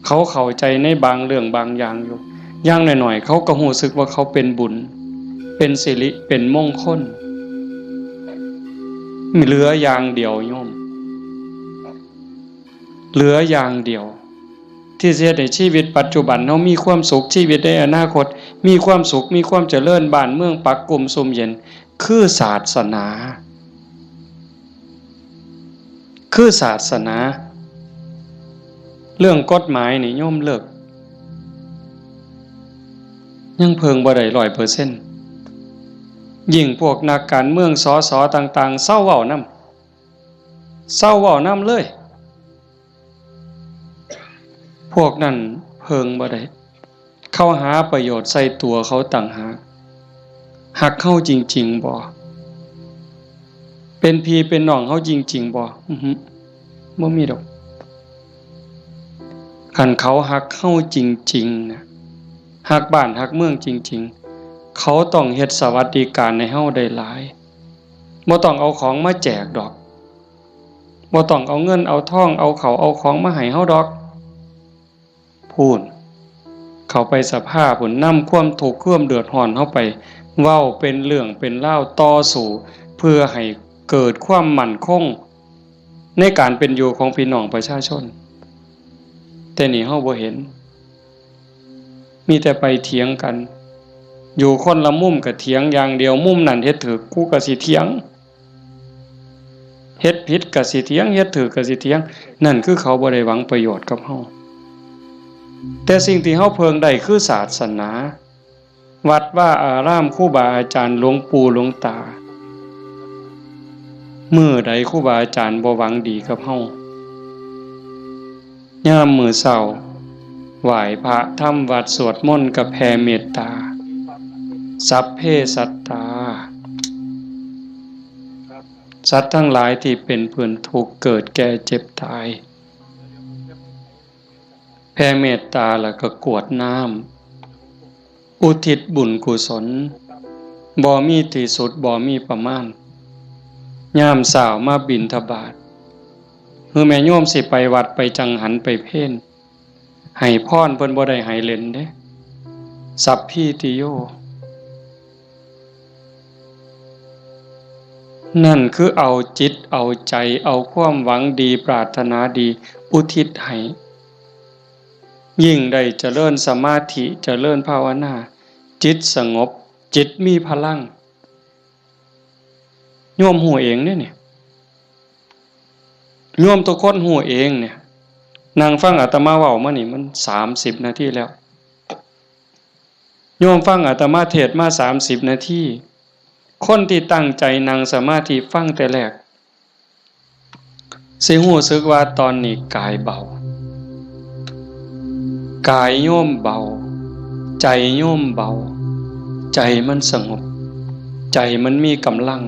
เขาเข้าใจในบางเรื่องบางอย่างอยู่อย่างน้อยๆเขาก็รู้สึกว่าเขาเป็นบุญเป็นสิริเป็นมงคลเหลืออย่างเดียวโยมเหลืออย่างเดียวที่จะให้ชีวิตปัจจุบันเฮามีความสุขชีวิตในอนาคตมีความสุขมีความเจริญบ้านเมืองปักกลุ่มสุมเย็นคือศาสนาเรื่องกฎหมายนี่โยมเลิกยังเพิงบ่ได้ 100% ยิ่งพวกนักการเมืองสสต่างๆเศร้าเว้านำเลยพวกนั้นเพิงบ่ได้เข้าหาประโยชน์ใส่ตัวเขาต่างหากหักเข้าจริงๆบ่เป็นพี่เป็นน้องเขาจริงๆบ่บ่มีดอกคันเขาหักเข้าจริงๆนะหักบ้านหักเมืองจริงๆเขาต้องเฮ็ดสวัสดิการให้เฮาได้หลายบ่ต้องเอาของมาแจกดอกบ่ต้องเอาเงินเอาทองเอาเขาเอาของมาให้เฮาดอกพูนเขาไปสภาพพุ่นนำความทุกข์ความเดือดร้อนเฮาไปเว้าเป็นเรื่องเป็นราวต่อสู้เพื่อให้เกิดความมั่นคงในการเป็นอยู่ของพี่น้องประชาชนแต่นี่เฮาบ่เห็นมีแต่ไปเถียงกันอยู่คนละมุมก็เถียงอย่างเดียวมุมนั้นเฮ็ดถูกกูก็สิเถียงเฮ็ดผิดก็สิเถียงเฮ็ดถูกก็สิเถียงนั่นคือเขาบ่ได้หวังประโยชน์กับเฮาแต่สิ่งที่เฮาเพิงได้คือศาสนาวัดว่าอารามครูบาอาจารย์หลวงปู่หลวงตามื้อใดครูบาอาจารย์บ่หวังดีกับเฮายามมื้อเช้า ไหว้พระทำวัดสวดมนต์กับแผ่เมตตาสัพเพสัตตาสัตว์ทั้งหลายที่เป็นเพื่อนทุกข์เกิดแก่เจ็บตายแผ่เมตตาแล้วก็กรวดน้ำอุทิศบุญกุศลบ่มีที่สุดบ่มีประมาณยามเช้ามาบิณฑบาตคือแม่โยมสิไปวัดไปจังหันไปเพ่นให้พรเพิ่นบ่ได้ให้เล่นเด้สัพพิติโยนั่นคือเอาจิตเอาใจเอาความหวังดีปรารถนาดีอุทิศให้ยิ่งได้เจริญสมาธิเจริญภาวนาจิตสงบจิตมีพลังโยมหูเองเนี่ยโยมทุกคนหูเองเนี่ยนั่งฟังอาตมาเว้ามานี่มัน30 นาทีแล้วโยมฟังอาตมาเทศมา30 นาทีคนที่ตั้งใจนั่งสมาธิฟังแต่แรกสิรู้สึกว่าตอนนี้กายเบากายโยมเบาใจโยมเบาใจมันสงบใจมันมีกำลัง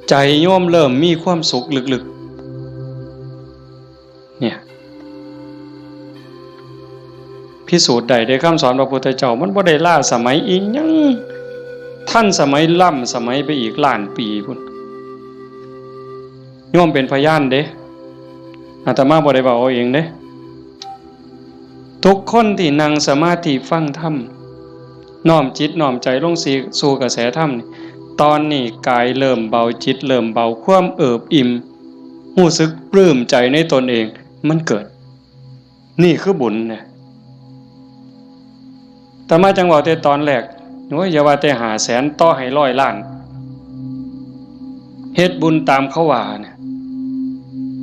ใจโยมเริ่มมีความสุขลึกๆเนี่ยพิสูจน์ได้คำสอนพระพุทธเจ้ามันบ่ได้ล้าสมัยอีกยังท่านสมัยล้ำสมัยไปอีกล้านปีพุ่นโยมเป็นพยานเด้อาตมาบ่ได้เว้าเอาเองเด้ทุกคนที่นั่งสมาธิฟังธรรมน้อมจิตน้อมใจลงสู่กระแสธรรมตอนนี้กายเริ่มเบาจิตเริ่มเบาความเอิบอิ่มรู้สึกปลื้มใจในตนเองมันเกิดนี่คือบุญเนี่ยแต่มาจังหวะแต่ตอนแรกโอ้ยอย่าว่าแต่500,000ต่อให้100 ล้านเฮ็ดบุญตามเขาว่าเนี่ย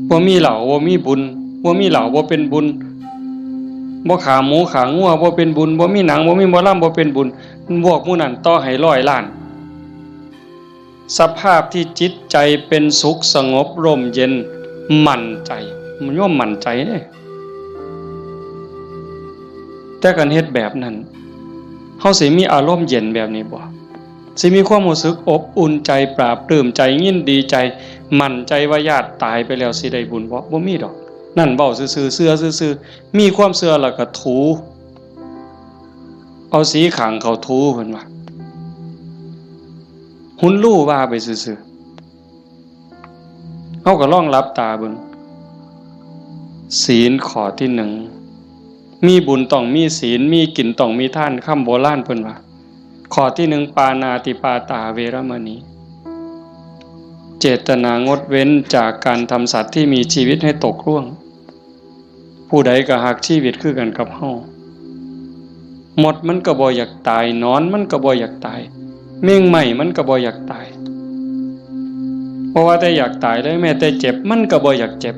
บ่มีเหล้าบ่มีบุญบ่มีเหล้าบ่เป็นบุญบ่ขาหมูขางัวบ่เป็นบุญบ่มีหนังบ่มีหมอลำบ่เป็นบุญพวกหมู่นั้นต่อให้100 ล้านสภาพที่จิตใจเป็นสุขสงบร่มเย็นมั่นใจมันย่อมมั่นใจเด้แต่การเฮ็ดแบบนั้นเฮาสิมีอารมณ์เย็นแบบนี้บ่สิมีความรู้สึกอบอุ่นใจปราบปลื้มใจยินดีใจมั่นใจว่าญาติตายไปแล้วสิได้บุญบ่มีดอกนั่นเว้าซื่อๆเชื่อซื่อๆมีความเชื่อแล้วก็ถูเอาสีขางเขาถูเพิ่นว่าหุ่นลู่ว่าไปซื่อๆเฮาก็ลองหลับตาเบิ่งศีลข้อที่1มีบุญต้องมีศีลมีกินต้องมีทานคำโบราณเพิ่นว่าข้อที่1ปานาติปาตาเวรมณีเจตนางดเว้นจากการทำสัตว์ที่มีชีวิตให้ตกล่วงผู้ใดก็หักชีวิตคือกันกับเฮาหมดมันก็บ่อยากตายนอนมันก็บ่อยากตายเม่งใหม่มันก็บ่อยากตายเพราะว่าแต่อยากตายเลยแม้แต่เจ็บมันก็บ่อยากเจ็บ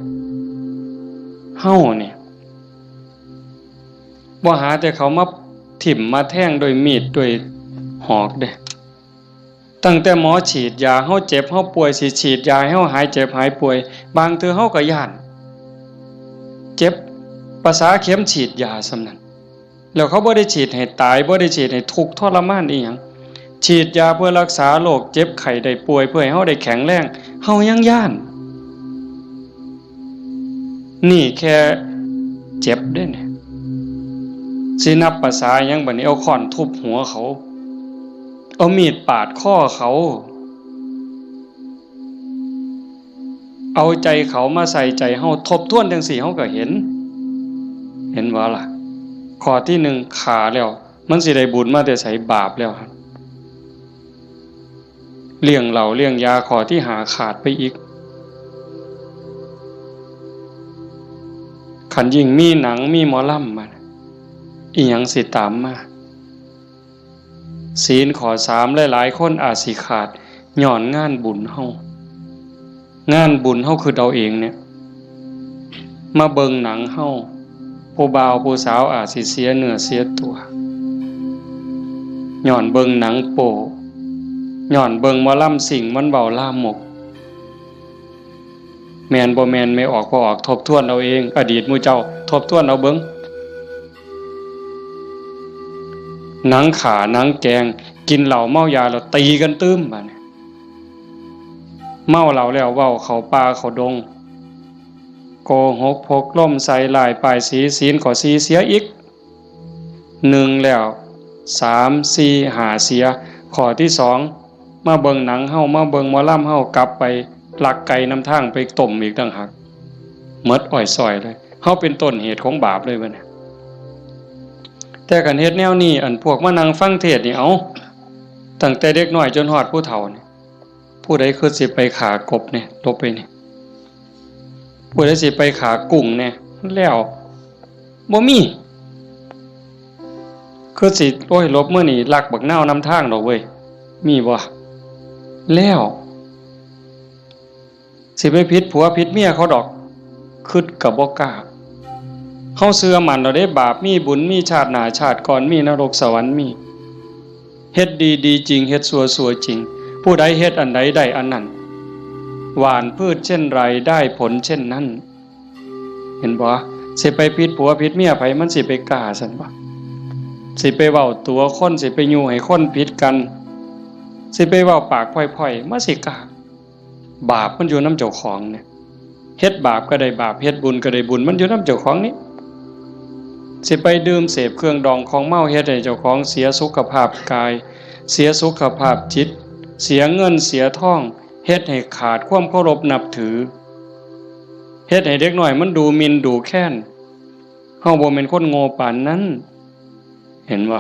เฮาเนี่ยบ่หาแต่เขามาถิ่มมาแทงโดยมีดโดยหอกเด้ตั้งแต่หมอฉีดยาเฮาเจ็บเฮาป่วยสิฉีดยาให้เฮาหายเจ็บหายป่วยบางเทื่อเฮาก็ย้านเจ็บภาษาเข็มฉีดยาซำนั้นแล้วเขาบ่ได้ฉีดให้ตายบ่ได้ฉีดให้ทุกข์ทรมานอีหยังฉีดยาเพื่อรักษาโรคเจ็บไข้ได้ป่วยเพื่อให้เฮาได้แข็งแรงเฮายังย้านนี่แค่เจ็บเด้เนี่ยสินับภาษาหยังบัดนี้เอาค้อนทุบหัวเขาเอามีดปาดคอเขาเอาใจเขามาใส่ใจเฮาทบทวนจังซี่เฮาก็เห็นว่าล่ะข้อที่1ขาแล้วมันสิได้บุญมาแต่ไสบาปแล้วครับเลี้ยงเหล้าเลี้ยงยาข้อที่5ขาดไปอีกคันยิ่งมีหนังมีหมอลำมาอีหยังสิตามมาศีลข้อ3หลายๆคนอาจสิขาดย้อนงานบุญเฮางานบุญเฮาคือเอาเองเนี่ยมาเบิ่งหนังเฮาผู้บ่าวผู้สาวอาจสิเสียเนื้อเสียตัวย้อนเบิ่งหนังโป๊ย้อนเบิ่งหมอลำสิ่งมันเว้าลามกแม่นบ่แม่นไม่ออกบ่ออกทบทวนเอาเองอดีตหมู่เจ้าทบทวนเอาเบิ่ง หนังขาหนังแกงกินเหล้าเมายาแล้วตีกันตื้มบัดนี้เมาเหล้าแล้วเว้าเข้าป่าเข้าดงโกหกพกล่มใส่ลายป้ายสีศีลข้อ4เสียอีก1แล้ว3 4 5เสียข้อที่2มาเบิ่งหนังเฮามาเบิ่งหมอลำเฮากลับไปลักไก่นำทางไปต้มอีกต่างหากหมดอ้อยซอยเลยเฮาเป็นต้นเหตุของบาปเลยบัดนี้แต่กันเฮ็ดแนวนี้อันพวกมานั่งฟังเทศน์นี่เอาตั้งแต่เด็กน้อยจนฮอดผู้เฒ่านี่ผู้ใดคือสิไปขากบเนี่ยลบไปนี่ผู้ใดสิไปขากุ้งเนี่ยแล้วบ่มีคือสิโอ้ยลบมื้อนี้ลักบักนาวนำทางดอกเว้ยมีบ่แล้วสิไปผิดผัวผิดเมียเขาดอกคิดก็บ่กล้าเฮาเชื่อมั่นแล้วเด้บาปมีบุญมีชาติหน้าชาติก่อนมีนรกสวรรค์มีเฮ็ดดีๆจริงเฮ็ดชั่วๆจริงผู้ใดเฮ็ดอันใดได้อันนั้นหว่านพืชเช่นไรได้ผลเช่นนั้นเห็นบ่สิไปผิดผัวผิดเมียไผมันสิไปกล้าซั่นบ่สิไปเว้าตัวคนสิไปยู่ให้คนผิดกันสิไปเว้าปากพล่อยๆมาสิกล้าบาปมันอยู่นำเจ้าของเนี่ยเฮ็ดบาปก็ได้บาปเฮ็ดบุญก็ได้บุญมันอยู่นำเจ้าของนี่สิไปดื่มเสพเครื่องดองของเมาเฮ็ดให้เจ้าของเสียสุขภาพกายเสียสุขภาพจิตเสียเงินเสียทองเฮ็ดให้ขาดความเคารพนับถือเฮ็ดให้เด็กน้อยมันดูหมิ่นดูแค้นเฮาบ่แม่นคนโง่ปานนั้นเห็นบ่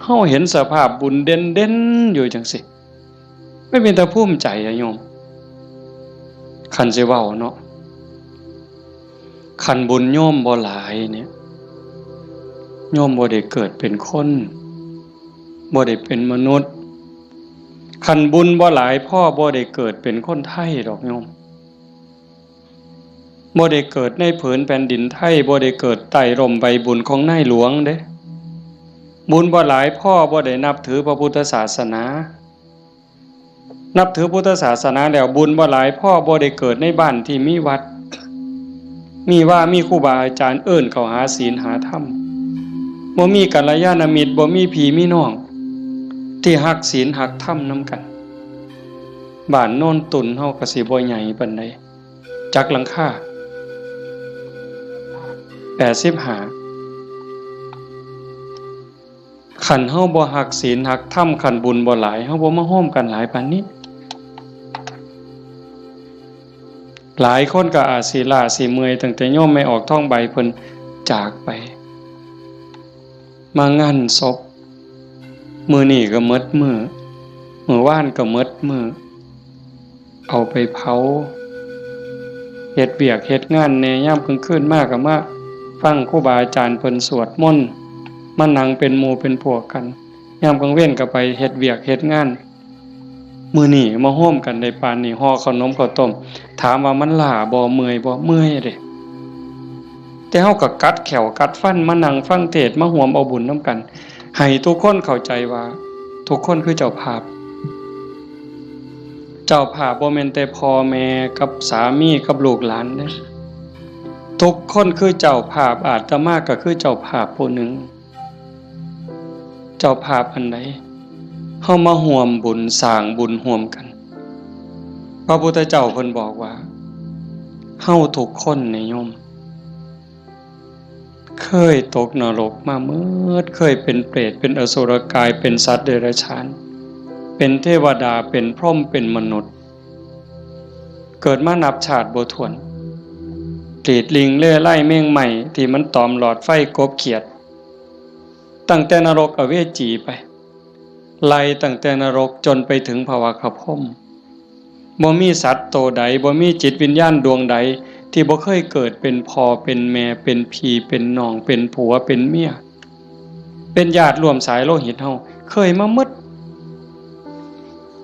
เฮาเห็นสภาพบุญเด่นๆอยู่จังซี่ไม่เป็นตาภูมิใจอะโยมคันสิเว้าเนาะคันบุญโยมบ่หลายเนี่ยโยมบ่ได้เกิดเป็นคนบ่ได้เป็นมนุษย์คันบุญบ่หลายพ่อบ่ได้เกิดเป็นคนไทยดอกโยมบ่ได้เกิดในผืนแผ่นดินไทยบ่ได้เกิดใต้ร่มใบบุญของนายหลวงเด้บุญบ่หลายพ่อบ่ได้นับถือพระพุทธศาสนานับถือพุทธศาสนาแล้วบุญบ่หลายพ่อบ่ได้เกิดในบ้านที่มีวัดมีว่ามีครูบาอาจารย์เอิ้นเข้าหาศีลหาธรรมบ่มีกัลยาณมิตรบ่มีพี่มีน้องที่ฮักศีลฮักธรรมนำกันบ้านโน่นตุนเฮาก็สิบ่ใหญ่ปานใดจักหลังคา85คันเฮาบ่ฮักศีลฮักธรรมคันบุญบ่หลายเฮาบ่มาโฮมกันหลายปานนี้หลายคนก็อาจสิล้าสิเมื่อยตั้งแต่โยมไม่ออกท้องใบเพิ่นจากไปมางานศพมื้อนี้ก็หมดมื้อวานก็หมดมื้อเอาไปเผาเฮ็ดเวียกเฮ็ดงานแน่ยามกลางคืนมาก็มาฟังครูบาอาจารย์เพิ่นสวดมนต์มานั่งเป็นหมู่เป็นพวกกันยามกลางเว้นก็ไปเฮ็ดเวียกเฮ็ดงานมื้อนี้มาโฮมกันได้ปานนี้ห่อขนมข้าวต้มถามว่ามันล้าบ่เมื่อยบ่เมื่อยเด้แต่เฮาก็กัดแขวกัดฟันมานั่งฟังเทศน์มาร่วมเอาบุญนำกันให้ทุกคนเข้าใจว่าทุกคนคือเจ้าภาพบ่แม่นแต่พ่อแม่กับสามีกับลูกหลานเด้ทุกคนคือเจ้าภาพอาตมาก็คือเจ้าภาพผู้หนึ่งเจ้าภาพอันใดเฮามาร่วมบุญสร้างบุญร่วมกันพระพุทธเจ้าเพิ่นบอกว่าเฮาทุกคนเนี่ยโยมเคยตกนรกมาเมื่อเคยเป็นเปรตเป็นอสุรกายเป็นสัตว์เดรัจฉานเป็นเทวดาเป็นพรหมเป็นมนุษย์เกิดมานับชาติบ่ถ้วนกรีดลิงเล่ไล่เม่งใหม่ที่มันตอมหลอดไฟกบเขียดตั้งแต่นรกอเวจีไปไล่ตั้งแต่นรกจนไปถึงภวคพรหมบ่มีสัตว์โตใดบ่มีจิตวิญญาณดวงใดที่บ่เคยเกิดเป็นพ่อเป็นแม่เป็นพี่เป็นน้องเป็นผัวเป็นเมียเป็นญาติร่วมสายโลหิตเฮาเคยมาหมด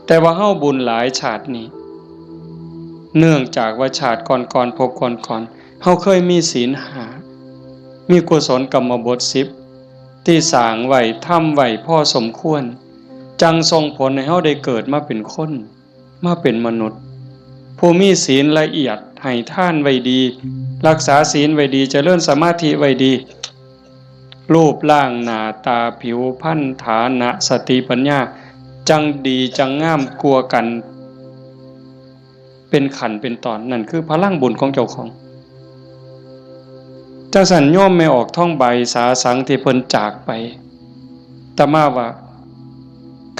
แต่ว่าเฮาบุญหลายชาตินี้เนื่องจากว่าชาติก่อนๆพบก่อนๆเฮาเคยมีศีล5มีกุศลกรรมบท10ที่สร้างไว้ทำไว้พอสมควรจังส่งผลให้เฮาได้เกิดมาเป็นคนมาเป็นมนุษย์ผู้มีศีลละเอียดให้ทานไว้ดีรักษาศีลไว้ดีเจริญสมาธิไว้ดี รูปร่างหน้าตาผิวพรรณฐานะสติปัญญาจังดีจังงามกลัวกันเป็นขันเป็นตอนนั่นคือพลังบุญของเจ้าของเจ้าสันโยมไม่ออกท่องใบสาสังที่เพิ่นจากไปแต่มาว่า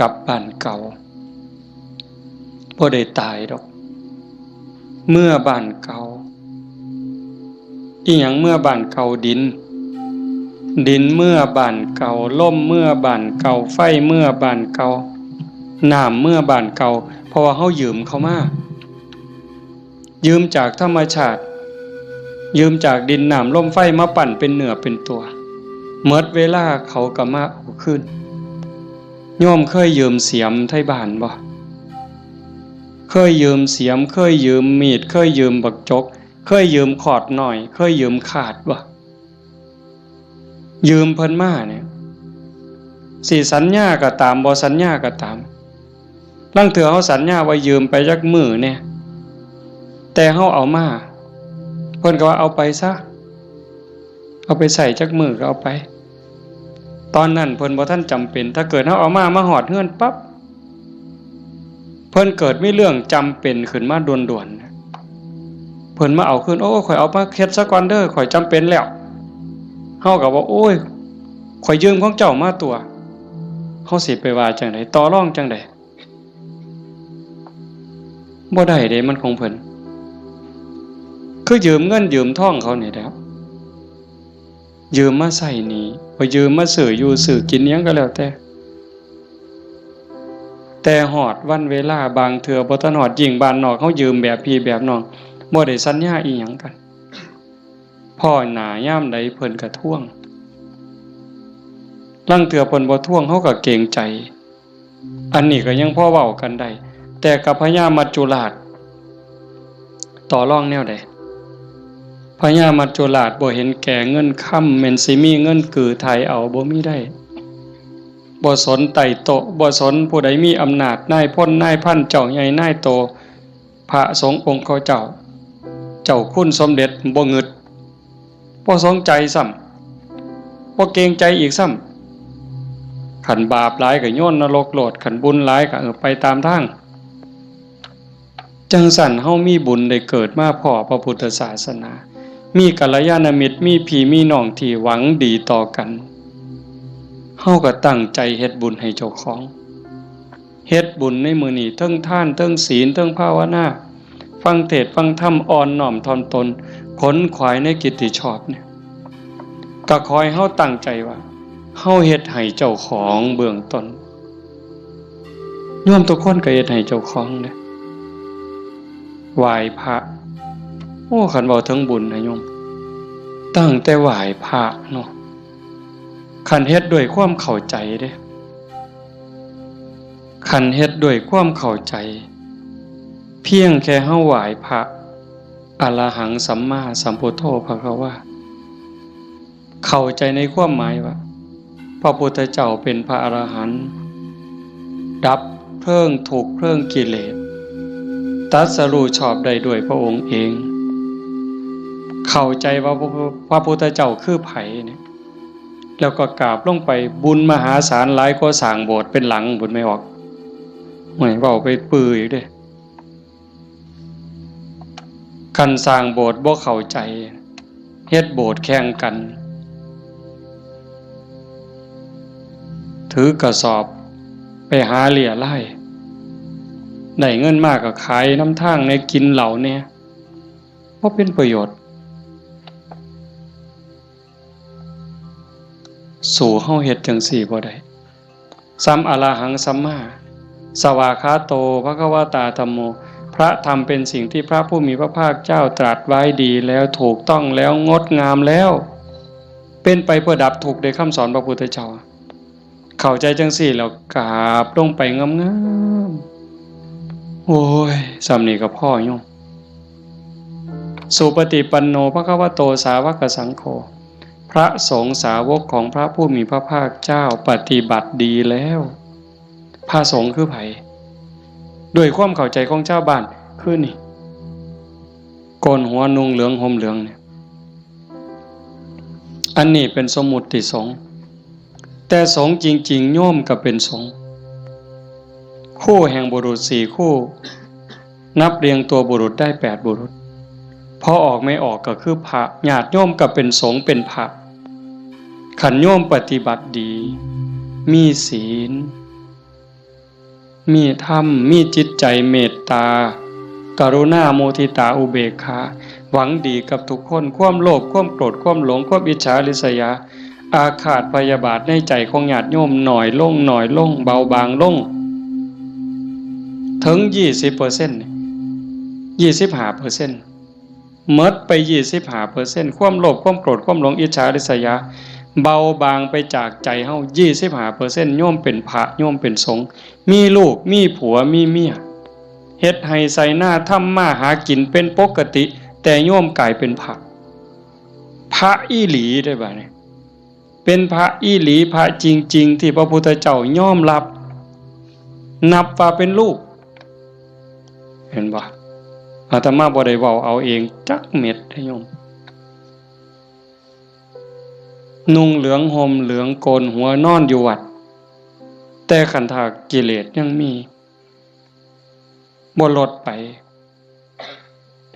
กลับบ้านเก่าบ่ได้ตายดอกเมื่อบ้านเก่าอีหยังเมื่อบ้านเก่าดินเมื่อบ้านเก่าลมเมื่อบ้านเก่าไฟเมื่อบ้านเก่าน้ำเมื่อบ้านเก่าเพราะว่าเฮายืมเขามายืมจากธรรมชาติยืมจากดินน้ำลมไฟมาปั่นเป็นเนื้อเป็นตัวเมื่อเวลาเขาก็มาเอาขึ้นโยมเคยยืมเสียมไทบ้านบ่เคยยืมเสียมเคยยืมมีดเคยยืมบักจกเคยยืมขอดหน่อยเคยยืมขาดบ่ยืมเพิ่นมาเนี่ยสิสัญญาก็ตามบ่สัญญาก็ตามลางเทื่อเฮาสัญญาว่ายืมไปจักมื้อเนี่ยแต่เฮาเอามาเพิ่นก็ว่าเอาไปซะเอาไปใส่จักมื้อก็เอาไปตอนนั้นเพิ่นบ่ทันจำเป็นถ้าเกิดเฮาเอามาฮอดเฮือนปั๊บเพิ่นเกิดมีเรื่องจำเป็นขึ้นมาด่วนๆเพิ่นมาเอาคืนโอ้ข่อยเอามาเฮ็ดซะก่อนเด้อข่อยจำเป็นแล้วเฮาก็ว่าโอ้ยข่อยยืมของเจ้ามาตัวเฮาสิไปว่าจังได๋ต่อรองจังได๋บ่ได้เด้มันของเพิ่นคือยืมเงินยืมทองเขานี่แหละยืมมาใช้หนี้บ่ยืมมาซื้ออยู่ซื้อกินหยังก็แล้วแต่ฮอดวันเวลาบางเทื่อบ่ทันฮอดยิ่งบ้านนอกเฮายืมแบบพี่แบบน้องบ่ได้สัญญาอีหยังกันพ่อหน้ายามใดเพิ่นก็ทวงลางเทื่อเพิ่นบ่ทวงเฮาก็เกรงใจอันนี้ก็ยังพอเว้ากันได้แต่กับพญามัจจุราชต่อรองแนวใดพญามัจจุราชบ่เห็นแก่เงินค่ำแม่นสิมีเงินกือไทยเอาบ่มีได้บ่สนไต่โตบ่สนผู้ใดมีอำนาจนายพลนายพันเจ้าใหญ่นายโตพระสงฆ์องค์เขาเจ้าคุณสมเด็จบ่งึดบ่สนใจซ้ำบ่เกรงใจอีกซ้ำขันบาปหลายก็โยนนรกโลดขันบุญหลายก็ไปตามทางจังสั่นเฮามีบุญได้เกิดมาพ้อพระพุทธศาสนามีกัลยาณมิตรมีพี่มีน้องที่หวังดีต่อกันเฮาก็ตั้งใจเฮ็ดบุญให้เจ้าของเฮ็ดบุญในมื้อนี้เทิงทานเทิงศีลเทิงภาวนาฟังเทศน์ฟังธรรมอ่อนน้อมถ่อมตนขนขวายในกิตติชอบเนี่ยก็ขอให้เฮาตั้งใจว่าเฮาเฮ็ดให้เจ้าของเบื้องต้นโยมทุกคนก็เฮ็ดให้เจ้าของเด้อไหว้พระโอ้คันเว้าถึงบุญนะโยมตั้งแต่ไหว้พระเนาะคันเฮ็ดด้วยความเข้าใจเด้คันเฮ็ดด้วยความเข้าใจเพียงแค่เฮาไหว้พระอรหังสัมมาสัมพุทโธภควาเข้าใจในความหมายว่าพระพุทธเจ้าเป็นพระอรหันต์ดับเพลิงทุกข์เพลิงกิเลสตรัสรู้ชอบได้ด้วยพระองค์เองเข้าใจว่าพระพุทธเจ้าคือไผเนี่ยแล้วก็กราบลงไปบุญมหาศาลหลายกว่าสร้างโบสถ์เป็นหลังบุญไม่ออกหวยเว้าไปปื้ออีกเด้คันสร้างโบสถ์บ่เข้าใจเฮ็ดโบสถ์แข่งกันถือกระสอบไปหาเหลี่ยไล่ได้เงินมากก็ขายน้ำทางในกินเหล่าเนี่ยบ่เป็นประโยชน์สู่เฮาเฮ็ดจังซี่บ่ได้สัมอรหังสัมมาสวากขาโตภควตาธัมโมพระธรรมเป็นสิ่งที่พระผู้มีพระภาคเจ้าตรัสไว้ดีแล้วถูกต้องแล้วงดงามแล้วเป็นไปเพื่อดับทุกข์ในคำสอนพระพุทธเจ้าเข้าใจจังซี่แล้วกราบลงไปงามๆโอ้ยสำนี้ก็พ่อโยมสุปฏิปันโนภควโตสาวกสังโฆพระสงฆ์สาวกของพระผู้มีพระภาคเจ้าปฏิบัติดีแล้วพระสงฆ์คือไผด้วยความเข้าใจของชาวบ้านคือนี่โกนหัวนุ่งเหลืองห่มเหลืองเนี่ย อันนี้เป็นสมมุติสงฆ์แต่สงฆ์จริงๆโยมก็เป็นสงฆ์คู่แห่งบุรุษ4คู่นับเรียงตัวบุรุษได้8บุรุษพอออกไม่ออกก็คือพระญาติโยมก็เป็นสงฆ์เป็นพระขันโยมปฏิบัติดีมีศีลมีธรรมมีจิตใจเมตตากรุณาโมทิตาอุเบกขาหวังดีกับทุกคนความโลภความโกรธความหลงความอิจฉาริษยาอาฆาตพยาบาทในใจของญาติโยมหน่อยลงเบาบางลงถึง 20% 25%หมดไป 25% ความโลภความโกรธความหลงอิจฉาริษยาเบาบางไปจากใจเฮา 25% โยมเป็นพระโยมเป็นสงฆ์มีลูกมีผัวมีเมียเฮ็ดให้ใส่หน้าทำมาหากินเป็นปกติแต่โยมกลายเป็นพระอีหลีได้บ่เนี่ยเป็นพระอีหลีพระจริงๆที่พระพุทธเจ้ายอมรับนับว่าเป็นลูกเห็นบ่อาตมาบ่ได้เว้าเอาเองจักเม็ดให้โยมนุ่งเหลืองห่มเหลืองโกนหัวนอนอยู่วัดแต่ขันธกิเลสยังมีบ่ลดไป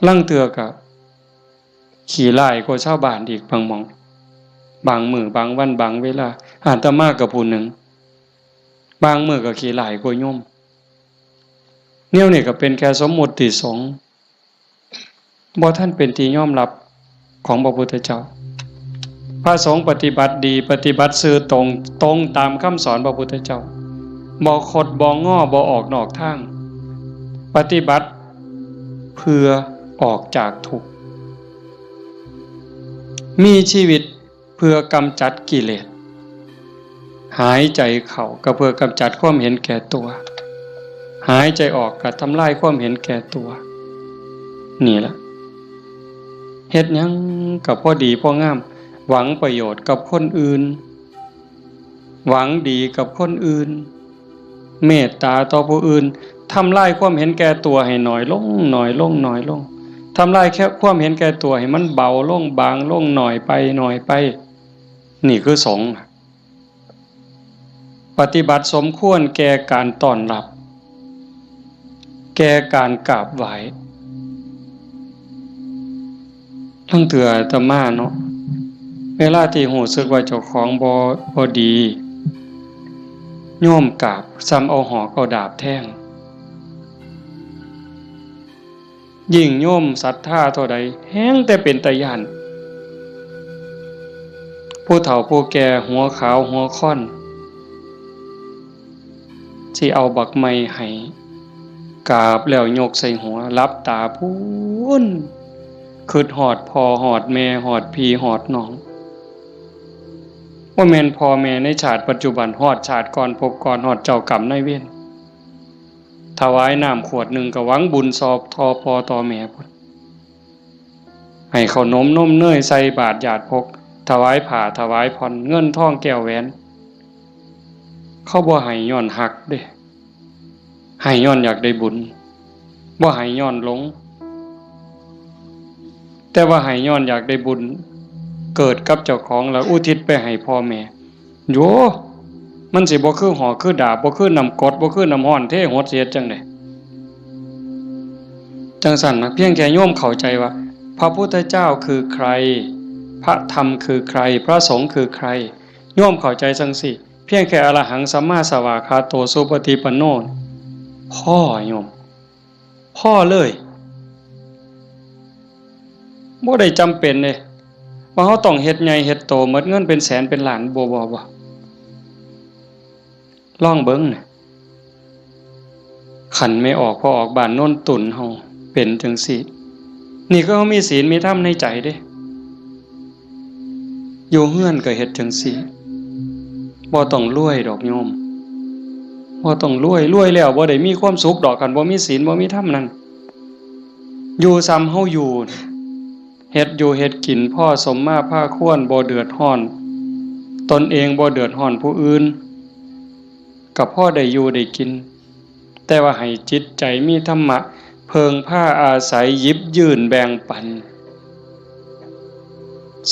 ลังเทื่อก็ขี้ร้ายกว่าชาวบ้านอีกบางหม้องบางมื้อบางวันบางเวลาอาตมาก็ผู้หนึ่งบางมื้อก็ขี้ร้ายกว่าโยมแนวนี้ก็เป็นแค่สมมุติสงฆ์บ่ท่านเป็นที่ยอมรับของพระพุทธเจ้าพระสงฆ์ปฏิบัติดีปฏิบัติซื่อตรงตามคำสอนพระพุทธเจ้าบ่คดบ่ง้อบ่ออกนอกทางปฏิบัติเพื่อออกจากทุกข์มีชีวิตเพื่อกำจัดกิเลสหายใจเข้าก็เพื่อกำจัดความเห็นแก่ตัวหายใจออกก็ทำลายความเห็นแก่ตัวนี่ล่ะเฮ็ดหยังก็พอดีพองามหวังประโยชน์กับคนอื่นหวังดีกับคนอื่นเมตตาต่อผู้อื่นทำลายความเห็นแก่ตัวให้น้อยลงทำลายแค่ความเห็นแก่ตัวให้มันเบาลงบางลงหน่อยไปนี่คือสงฆ์ปฏิบัติสมควรแก่การต้อนรับแก่การกราบไหว้ทั้งเถื่ออาตมาเนาะเวลาที่รู้สึกว่าเจ้าของบ่ดีโยมกราบซ้ำเอาหอกเอาดาบแทงยิ่งโยมศรัทธาเท่าใดแห้งแต่เป็นตาย้านผู้เฒ่าผู้แก่หัวขาวหัวค่อนสิเอาบักไม้ให้กราบแล้วยกใส่หัวลับตาพูนคิดฮอดพ่อฮอดแม่ฮอดพี่ฮอดน้องว่าแม่นพ่อแม่ในชาติปัจจุบันฮอดชาติก่อนภพก่อนฮอดเจ้ากรรมนายเวรถวายน้ำขวดหนึ่งก็หวังบุญสอบทอพอต่อแม่พุ่นให้ขนมนมเนยใส่บาตรญาติพกถวายผ้าถวายผ่อนเงินทองแก้วแหวนเขาบ่ให้ย้อนหักเด้ให้ย้อนอยากได้บุญบ่ให้ย้อนหลงแต่ว่าให้ย้อนอยากได้บุญเกิดกับเจ้าของแล้วอุทิศไปให้พ่อแม่โยมันสิบ่คือหอกคือดาบบ่คือน้ำกรดบ่คือน้ำร้อนเทหดเสียจังได๋จังซั่นนะเพียงแค่โยมเข้าใจว่าพระพุทธเจ้าคือใครพระธรรมคือใครพระสงฆ์คือใครโยมเข้าใจจังสิเพียงแค่อรหังสัมมาสวากขาโตสุปฏิปันโนพ่อโยมพ่อเลยบ่ได้จำเป็นเลยว่าเฮาต้องเฮ็ดใหญ่เฮ็ดโตหมดเงินเป็นแสนเป็นล้านบ่ลองเบิ่งน่ะขันไม่ออกพอออกบ้านโน่นตุ่นเฮาเป็นจังซี่นี่ก็เฮามีศีลมีธรรมในใจเด้อยู่เฮือนก็เฮ็ดจังซี่บ่ต้องรวยดอกโยมบ่ต้องรวยแล้วบ่ได้มีความสุขดอกคันบ่มีศีลบ่มีธรรมนั่นอยู่ซ้ำเฮาอยู่เฮ็ดอยู่เฮ็ดกินพ่อสมมาภาควรบ่เดือดร้อนตนเองบ่เดือดร้อนผู้อื่นก็พอได้อยู่ได้กินแต่ว่าให้จิตใจมีธรรมะเพิงผ้าอาศัยหยิบยื่นแบ่งปัน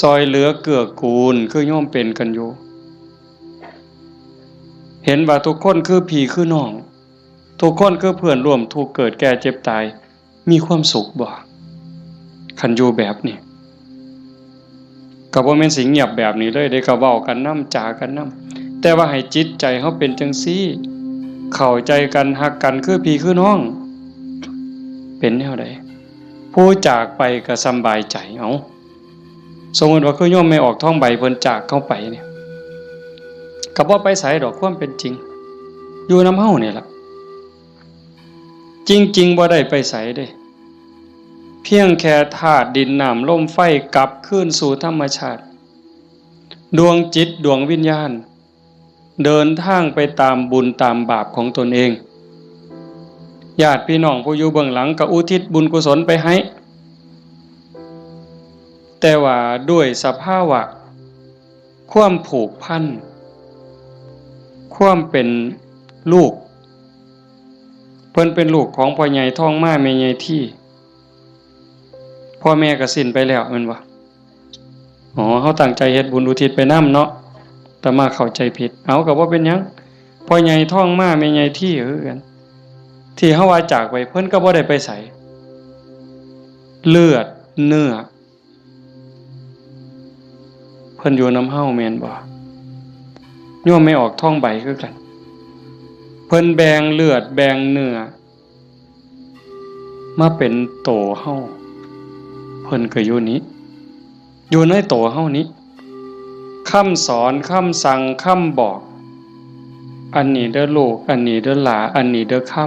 ซอยเหลือเกื้อกูลคือโยมเป็นกันอยู่เห็นว่าทุกคนคือพี่คือน้องทุกคนคือเพื่อนร่วมทุกข์เกิดแก่เจ็บตายมีความสุขบ่คันอยู่แบบนี้ก็บ่แม่นสิเงียบแบบนี้เลยได้ก็เว้ากันนำจากันนำแต่ว่าให้จิตใจเฮาเป็นจังซี่เข้าใจกันฮักกันคือพี่คือน้องเป็นแนวใดผู้จากไปก็สำบายใจเอาสมมุติว่าคือโยมไม่ออกท้องใบเพิ่นจากเข้าไปเนี่ยก็บ่ไปไสดอกความเป็นจริงอยู่นำเฮานี่ล่ะจริงๆบ่ได้ไปไสเด้เพียงแค่ธาตุดินน้ำลมไฟกลับคืนสู่ธรรมชาติดวงจิตดวงวิญญาณเดินทางไปตามบุญตามบาปของตนเองญาติพี่น้องผู้อยู่เบื้องหลังก็อุทิศบุญกุศลไปให้แต่ว่าด้วยสภาวะความผูกพันความเป็นลูกเพิ่นเป็นลูกของพ่อใหญ่ท้องมาแม่ใหญ่ที่พ่อแม่ก็สิ้นไปแล้วแม่นบ่เฮาตั้งใจเฮ็ดบุญอุทิศไปนำเนาะแต่มาเข้าใจผิดเอาก็บ่เป็นหยังพ่อใหญ่ท้องมาแม่ใหญ่ที่คือกันที่เฮาว่าจากไปเพิ่นก็บ่ได้ไปไสเลือดเนื้อเพิ่นอยู่นำเฮาแม่นบ่โยมไม่ออกท้องใบคือกันเพิ่นแบ่งเลือดแบ่งเนื้อมาเป็นโตเฮาเพิ่นก็อยู่นี้อยู่ในโตเฮานี้คำสอนคำสั่งคำบอกอันนี้เด้อลูกอันนี้เด้อหลาอันนี้เด้อคำ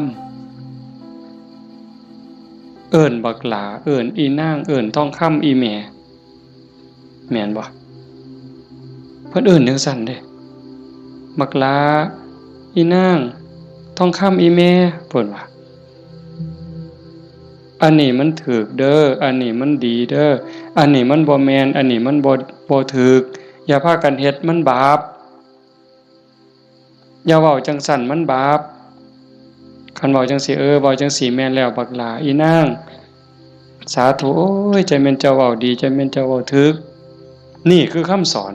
เอิ้นบักหลาเอิ้นอีนางเอิ้นทองคำอีแม่แม่นบ่เพิ่นเอิ้นจังซั่นเด้บักหลาอีนางทองคำอีแม่เพิ่นว่าอันนี้มันถูกเด้ออันนี้มันดีเด้ออันนี้มันบ่แม่นอันนี้มันบ่ถูกอย่าพากันเฮ็ดมันบาปอย่าเว้าจังซั่นมันบาปคันเว้าจังซี่เว้าจังซี่แม่นแล้วบักหลาอีนางสาธุโอ้ยใจแม่นเจ้าเว้าดีใจแม่นเจ้าเว้าถูกนี่คือคำสอน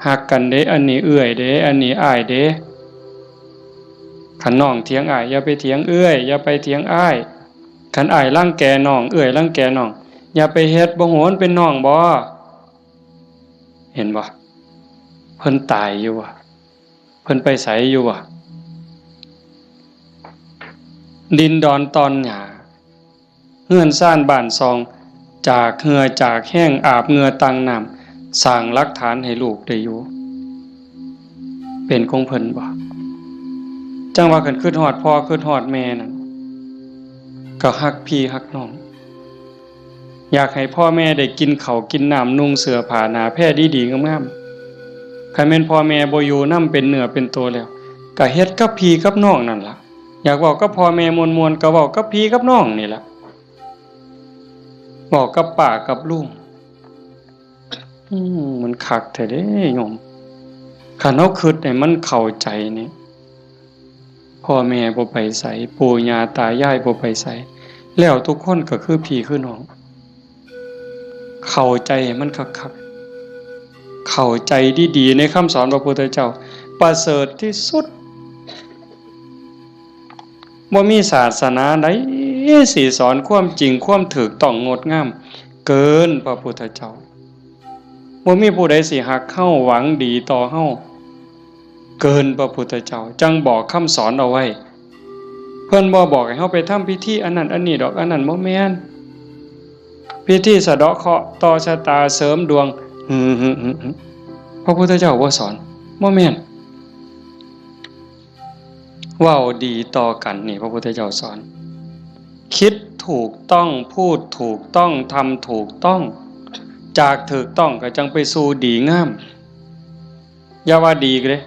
ฮักกันเด้อันนี้เอื้อยเด้อันนี้อ้ายเด้คันน้องเถียงอ้ายอย่าไปเถียงเอื้อยอย่าไปเถียงอ้ายคันอ้ายรังแกน้องเอื้อยรังแกน้องอย่าไปเฮ็ดบ่โหนเป็นน้องบ่เห็นบ่เพิ่นตายอยู่ว่ะเพิ่นไปไสอยู่ว่ะดินดอนตอนหญ้าเฮือนซ่านบ้านซองจากเหงื่อจากแห้งอาบเหงื่อตังน้ำสร้างหลักฐานให้ลูกได้อยู่เป็นของเพิ่นบ่จังว่าคันคิดฮอดพ่อคิดฮอดแม่นั่นก็ฮักพี่ฮักน้องอยากให้พ่อแม่ได้กินข้าวกินน้ำนุ่งเสื้อผ้าหน้าแพรดีๆงามๆคันแม่นพ่อแม่บ่อยู่นำเป็นเนื้อเป็นตัวแล้วก็เฮ็ดกับพี่กับน้องนั่นล่ะอยากเว้ากับพ่อแม่ม่วนๆก็เว้ากับพี่กับน้องนี่ล่ะเว้ากับป้ากับลุงมันคักแท้เด้โยมคันเฮาคิดให้มันเข้าใจนี่พ่อแม่บ่ไปไสปู่ย่าตายายบ่ไปไสแล้วทุกคนก็คือพี่คือน้องเข้าใจให้มันคักๆเข้าใจดีๆในคำสอนพระพุทธเจ้าประเสริฐที่สุดบ่มีศาสนาใดสิสอนความจริงความถูกต้องงดงามเกินพระพุทธเจ้าบ่มีผู้ใดสิฮักเฮาหวังดีต่อเฮาเกินพระพุทธเจ้าจังบอกคำสอนเอาไว้เพิ่นบ่บอกให้เฮาไปทำพิธีอันนั้นอันนี้ดอกอันนั้นบ่แม่นพิธีสะเดาะเคราะห์ต่อชะตาเสริมดวงพระพุทธเจ้าบ่สอนบ่แม่นเว้าดีต่อกันนี่พระพุทธเจ้าสอนคิดถูกต้องพูดถูกต้องทำถูกต้องจากถูกต้องก็จังไปสู่ดีงามอย่าว่าดีเด้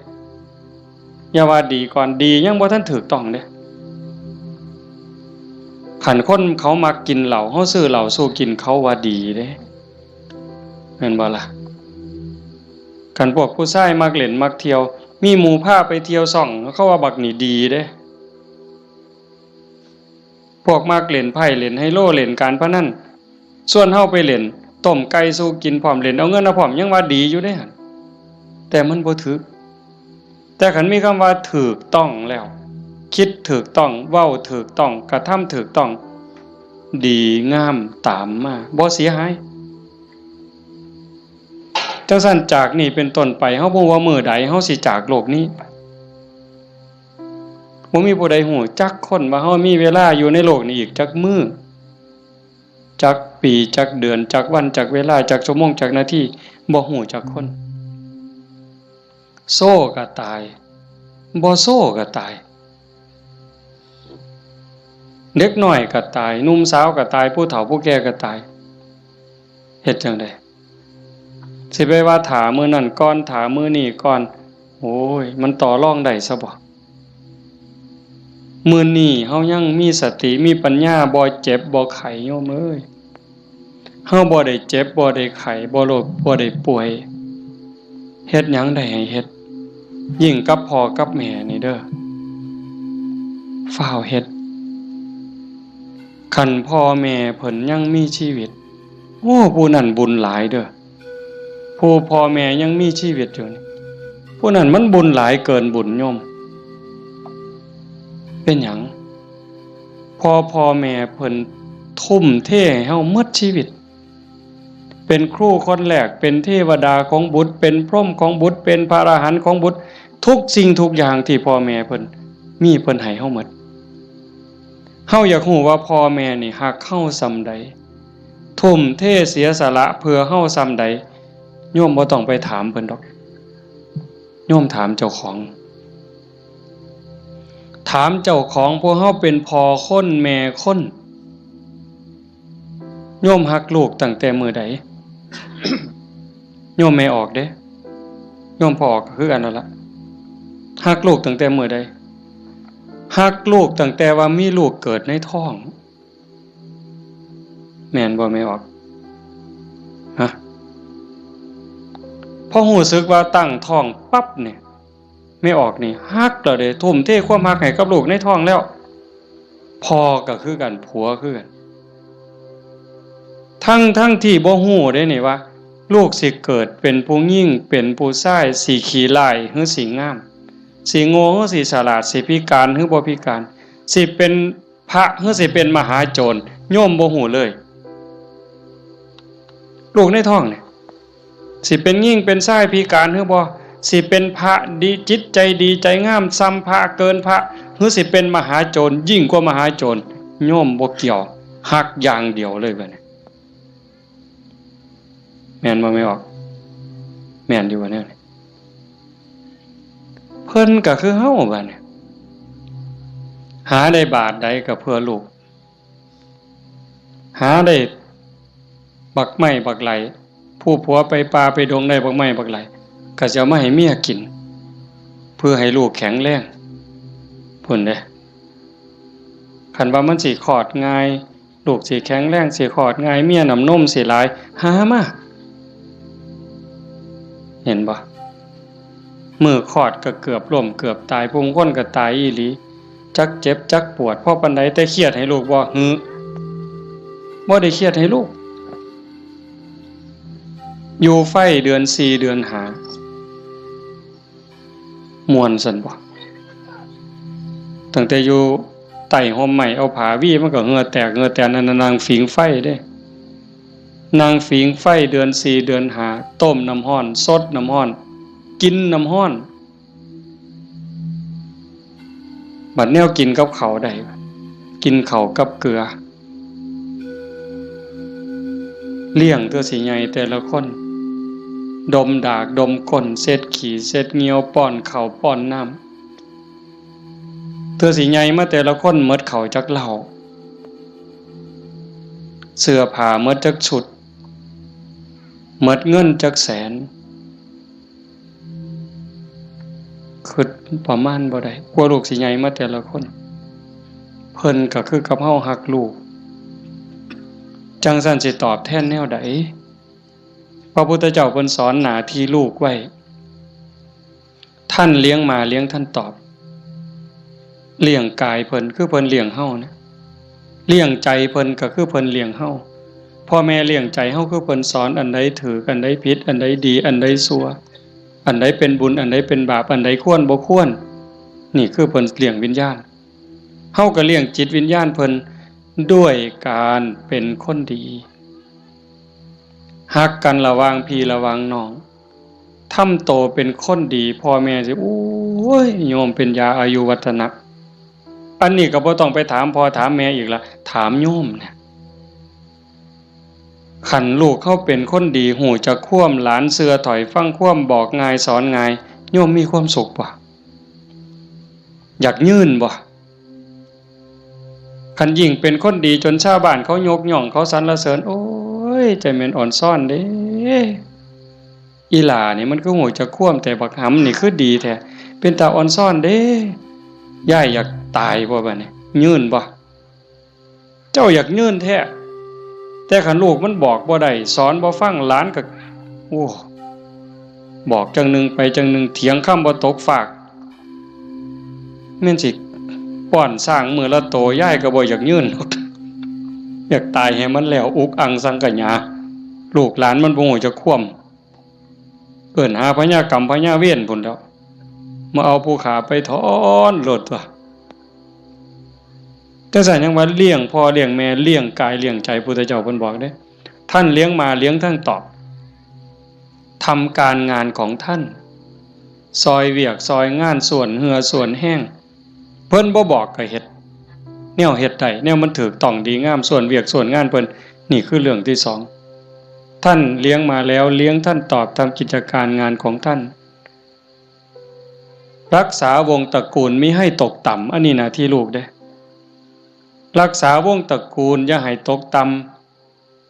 อย่าว่าดีก่อนดียังบ่ทันถูกต้องเด้คันคนเขามักกินเหล้าเฮาซื้อเหล้าสู้กินเขาว่าดีเด้แม่นบ่ล่ะคันพวกผู้ชายมักเล่นมักเที่ยวมีหมู่พาไปเที่ยวซ่องเขาว่าบักนี่ดีเด้พวกมักเล่นไพ่เล่นไฮโลเล่นการพนันส่วนเฮาไปเล่น ต้มไก่สู้กินพร้อมเล่นเอาเงินเอาพร้อมยังว่าดีอยู่เด้หั่นแต่มันบ่ถูกแต่คันมีคำว่าถูกต้องแล้วคิดถูกต้องเว้าถูกต้องกระทำถูกต้องดีงามตามมาบ่เสียหายจังซั่นจากนี้เป็นต้นไปเฮาบ่ว่ามื้อใดเฮาสิจากโลกนี้บ่มีผู้ใดฮู้จักคนว่าเฮามีเวลาอยู่ในโลกนี้อีกจักมื้อจักปีจักเดือนจักวันจักเวลาจักชั่วโมงจักนาทีบ่ฮู้จักคนโซ่ก็ตายบ่โซ่ก็ตายเด็กน้อยก็ตายหนุ่มสาวก็ตายผู้เฒ่าผู้แก่ก็ตายเฮ็ดจังได๋สิไปว่าถามื้อนั้นก่อนถามื้อนี้ก่อนโอ้ยมันต่อรองได้ซะบ่มื้อนี้เฮายังมีสติมีปัญญาบ่เจ็บบ่ไข้โยมเอ้ยเฮาบ่ได้เจ็บบ่ได้ไข้บ่โรคบ่ได้ป่วยเฮ็ดหยังได้ให้เฮ็ดยิ่งกับพ่อกับแม่นี่เด้อฟ้าวเฮ็ดคันพ่อแม่เพิ่นยังมีชีวิตโอ้ผู้นั้นบุญหลายเด้อผู้พ่อแม่ยังมีชีวิตอยู่นี่ผู้นั้นมันบุญหลายเกินบุญโยมเป็นหยังพ่อแม่เพิ่นทุ่มเทให้เฮาหมดชีวิตเป็นครูคนแรกเป็นเทวดาของบุตรเป็นพรหมของบุตรเป็นพระอรหันต์ของบุตรทุกสิ่งทุกอย่างที่พ่อแม่เพิ่นมีเพิ่นให้เฮาหมดเฮาอยากรู้ว่าพ่อแม่นี่ฮักเฮาส่ำใดทุ่มเทเสียสละเพื่อเฮาส่ำใดโยมบ่ต้องไปถามเพิ่นดอกโยมถามเจ้าของถามเจ้าของพวกเฮาเป็นพ่อคนแม่คนโยมฮักลูกตั้งแต่มื้อใด โยมไม่ออกเด้โยมพอออกก็คือกันนั่นล่ะฮักลูกตั้งแต่มื้อใดฮักลูกตั้งแต่ว่ามีลูกเกิดในท้องแม่นบ่ไม่ออกฮะพอรู้สึกว่าตั้งท้องปั๊บเนี่ยไม่ออกนี่ฮักแล้วเด้ทุ่มเทความฮักให้กับลูกในท้องแล้วพ่อก็คือกันผัวคือกันทั้งที่บ่ฮู้ได้นี่ว่าลูกสิเกิดเป็นผู้หญิงเป็นผู้ชายสิขี้ร้ายหรือสิงามสิโง่หรือสิฉลาดสิพิการหรือบ่พิการสิเป็นพระหรือสิเป็นมหาโจรโยมบ่ฮู้เลยลูกในท้องนี่สิเป็นหญิงเป็นชายพิการหรือบ่สิเป็นพระดีจิตใจดีใจงามซ้ำพระเกินพระหรือสิเป็นมหาโจรยิ่งกว่ามหาโจรโยมบ่เกี่ยวฮักอย่างเดียวเลยบัดนี้แม่นบ่ไม่ออกแม่นอยู่ว่าแนวนี้เพิ่นก็คือเฮาบัดนี้หาได้บาทใดก็เพื่อลูกหาได้บักไม้บักไหลผู้ผัวไปป่าไปดงได้บักไม้บักไหลก็จะเอามาให้เมียกินเพื่อให้ลูกแข็งแรงพุ่นเด้คันว่ามันสิคลอดง่ายลูกสิแข็งแรงสิคลอดง่ายเมียน้ำนมสิหลายหามาเห็นบ่มือคลอดก็เกือบล้มเกือบตายผู้คนก็ตายอีหลีจักเจ็บจักปวดพอปานใดแต่เครียดให้ลูกบ่บ่ได้เครียดให้ลูกอยู่ไฟเดือน4เดือน5ม่วนซั่นบ่ตั้งแต่อยู่ใต้ห่มไม้เอาผ้าวี่มันก็เหงื่อแตกเหงื่อแตนนั่นนางฝิงไฟเด้นางฝิงไฟเดือน4เดือน5ต้มน้ำร้อนสดน้ำร้อนกินน้ำร้อนบัดแนวกินกับข้าวได้กินข้าวกับเกลือเลี้ยงตัวสิใหญ่แต่ละคนดมดากดมก้นเช็ดขี้เช็ดเหงียวป้อนข้าวป้อนน้ำตัวสิใหญ่มาแต่ละคนหมดข้าวจักเหล้าเสื้อผ้าหมดจักชุดหมดเงินจักแสนคือประมาณบ่ได้กลัวลูกสิใหญ่มาแต่ละคนเพิ่นก็คือกับเฮาฮักลูกจังซั่นสิตอบแทนแนวใดพระพุทธเจ้าเพิ่นสอนหน้าที่ลูกไว้ท่านเลี้ยงมาเลี้ยงท่านตอบเลี้ยงกายเพิ่นคือเพิ่นเลี้ยงเฮานะเลี้ยงใจเพิ่นก็คือเพิ่นเลี้ยงเฮาพ พ่อแม่เลี้ยงใจเฮาคือเพิ่นสอนอันใดถูกอันใดผิดอันใดดีอันใดชั่วอันใดเป็นบุญอันใดเป็นบาปอันใดควรบ่ควรนี่คือเพิ่นเลี้ยงวิญญาณเฮาก็เลี้ยงจิตวิญญาณเพิ่นด้วยการเป็นคนดีฮักกันระหว่างพี่ระหว่างน้องทำโตเป็นคนดีพ่อแม่สิโอ้ยโยมเป็นยาอายุวัฒนะอันนี้ก็บ่ต้องไปถามพ่อถามแม่อีกละถามโยมเนี่ยขันลูกเขาเป็นคนดีหูจะคว่ำหลานเสือถอยฟังคว่ำบอกง่ายสอนง่ายโยมมีความสุขบ่อยากยื่นบ่ขันยิ่งเป็นคนดีจนชาวบ้านเขายกย่องเขาสรรเสริญโอ้ยใจแม่นอ่อนซ่อนเด้อีหล่านี่มันก็หูจะคว่ำแต่บักหำนี่คือดีแท้เป็นตาอ่อนซ่อนเด้ย่ายอยากตายบ่บัดนี้ยื่นบ่เจ้าอยากยื่นแท้แต่ขันลูกมันบอกบ่ได้สอนบ่ฟังหลานก็โอ้บอกจังหนึ่งไปจังหนึ่งเถียงคำบ่ตกฝากแม่นสิป้อนสร้างมือละโตย่ายก็บ่อยากยื่นอยากตายให้มันแล้วอุกอังสังกะหยาลูกหลานมันบ่ฮู้จะคว่ำเอิ้นหาพญากรรมพญาเวรพุ่นแล้วมาเอาผู้ขาไปถอนโลดตัวแต่สั่นยังว่าเลี้ยงพ่อเลี้ยงแม่เลี้ยงกายเลี้ยงใจพุทธเจ้าเพิ่นบอกเด้ท่านเลี้ยงมาเลี้ยงทั้งตอบทำการงานของท่านซอยเวียกซอยงานส่วนเหือส่วนแห้งเพิ่นบ่บอกก็เฮ็ดแนวเฮ็ดได้แนวมันถูกต้องดีงามส่วนเวียกส่วนงานเพิ่นนี่คือเรื่องที่สองท่านเลี้ยงมาแล้วเลี้ยงท่านตอบตามกิจการงานของท่านรักษาวงตระกูลมิให้ตกต่ำอันนี้หน้าที่ลูกเด้รักษาวงตระกูลอย่าให้ตกต่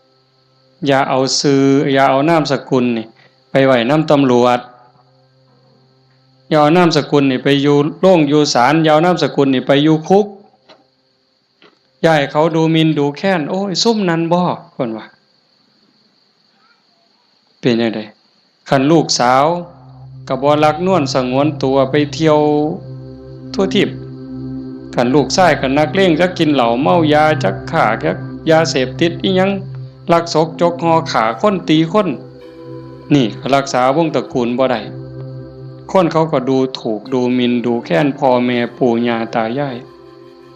ำอย่าเอาชื่ออย่าเอานามสกุลนี่ไปไว้นำตำรวจอย่าเอานามสกุลนี่ไปอยู่โรงอยู่ศาลอย่าเอานามสกุลนี่ไปอยู่คุกอย่าให้เขาดูหมิ่นดูแค้นโอ้ยซุ่มนั้นบ่เพิ่นว่าเป็นจังได๋คันลูกสาวก็บ่รักนวลสงวนตัวไปเที่ยวทั่วทิพย์คันลูกชายก็นักเลงจักกินเหล้าเมายาจักฆ่าจักยาเสพติดอีหยังลักศกจกหอขาคนตีคนนี่รักษาวงตระกูลบ่ได้คนเขาก็ดูถูกดูหมิ่นดูแค้นพ่อแม่ปู่ย่าตายาย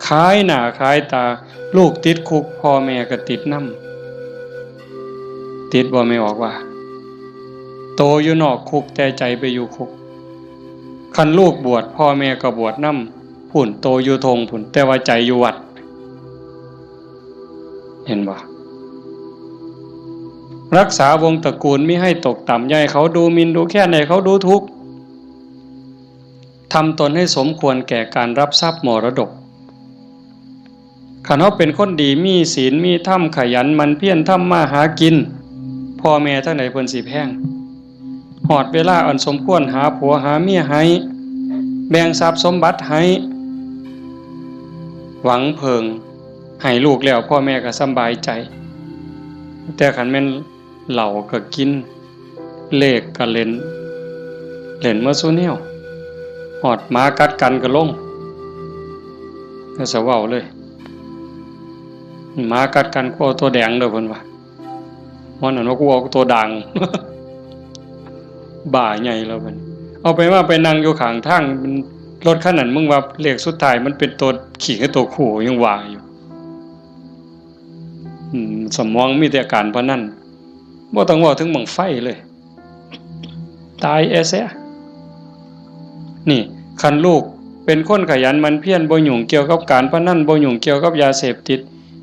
ขายหน้าขายตาลูกติดคุกพ่อแม่ก็ติดนำติดบ่ไม่ออกว่าโตอยู่นอกคุกแต่ใจไปอยู่คุกคันลูกบวชพ่อแม่ก็บวชนำพุ่นโตอยู่ทงพุ่นแต่ว่าใจอยู่วัดเห็นบ่รักษาวงตระกูลมิให้ตกต่ำอย่าให้เขาดูหมิ่นดูแค้นให้เขาดูทุกข์ทำตนให้สมควรแก่การรับทรัพย์มรดกคันเฮาเป็นคนดีมีศีลมีธรรมขยันมันเพียรทำมาหากินพ่อแม่ทั้งหลายเพิ่นสิแพงฮอดเวลาอันสมควรหาผัวหาเมียให้แบ่งทรัพย์สมบัติให้หวังเพิงให้ลูกแล้วพ่อแม่ก็สำบายใจแต่คันแม่นเหล้าก็กินเลขก็เล่นมาซุแนวฮอดหมากัดกันก็ลงก็สะเว้าเลยหมากัดกันก็เอาตัวแดงเด้อเพิ่นว่ามันนั่นว่ากูเอาตัวด่าง บ่าใหญ่แล้วมันเอาไปว่าไปนั่งอยู่ข้างทางรถคันนั้นมึงว่าเลขสุดท้ายมันเป็นตัวขี่กับตัวขู่ยังว่าอยู่สมองมีแต่การพนันบ่ต้องว่าถึงบังไฟเลยตายแซ่นี่คันลูกเป็นคนขยันมันเพียรบ่ยุ่งเกี่ยวกับการพนันบ่ยุ่งเกี่ยวกับยาเสพติด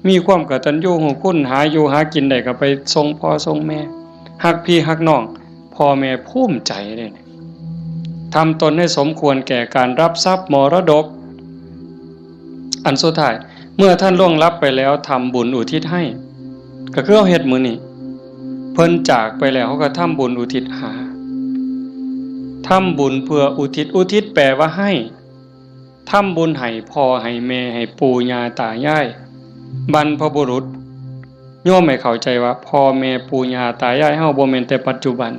มีความกตัญญูรู้คุณหาอยู่หากินได้ก็ไปส่งพ่อส่งแม่ฮักพี่ฮักน้องพ่อแม่ภูมิใจเลยทำตนให้สมควรแก่การรับทรัพย์มรดกอันสุดท้ายเมื่อท่านล่วงลับไปแล้วทำบุญอุทิศให้ก็คือเอาเฮ็ดมื้อนี้เพิ่นจากไปแล้วเขาก็ทำบุญอุทิศหาทำบุญเพื่ออุทิศแปลว่าให้ทำบุญให้พ่อให้แม่ให้ปู่ย่าตายายบรรพบุรุษโยมไม่เข้าใจว่าพ่อแม่ปู่ย่าตายายเฮาบ่แม่นแต่ปัจจุบัน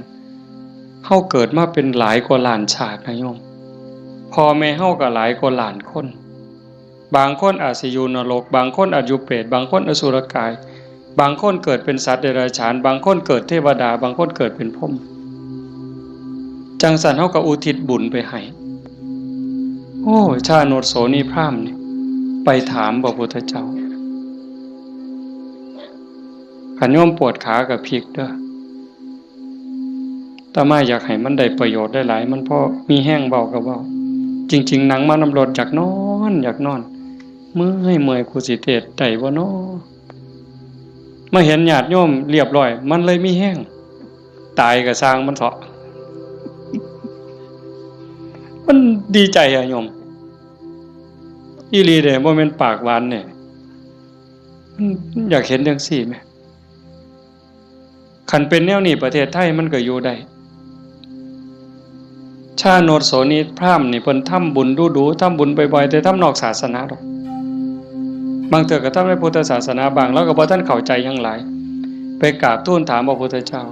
เฮาเกิดมาเป็นหลายกว่าล้านชาตินะโยมพ่อแม่เฮาก็หลายกว่าล้านคนบางคนอาจสิอยู่นรกบางคนอาจอยู่เปรตบางคนอสุรกาย บางคนเกิดเป็นสัตว์เดรัจฉานบางคนเกิดเทวดาบางคนเกิดเป็นพรหมจังสันเฮาก็อุทิศบุญไปให้โอ้ชาโนดโสนีพราหมณ์นี่ไปถามพระพุทธเจ้าขันโยมปวดขากับพริกเด้อแต่มาอยากให้มันได้ประโยชน์ได้หลายมันพอมีแห้งเบากับเบาจริงๆหนังมานำรดอยากนอนเมื่อยกูสิเทศได้บ่น้อมาเห็นญาติโยมเรียบร้อยมันเลยมีแห้งตายก็สร้างมันเถาะมันดีใจอะโยมอีหลีเด้บ่แม่นปากหวานเนี่ยอยากเห็นจังซี่แหมคันเป็นแนวนี้ประเทศไทยมันก็อยู่ได้ชาโนดโสนีพราหมณ์นี่เพิ่นทำบุญดูๆทำบุญบ่อยๆแต่ทำนอกศาสนาดอกบางเทื่อก็ทำในพุทธศาสนาบางแล้วก็บ่ทันเข้าใจหยังหลายไปกราบทูลถามพระพุทธเจ้า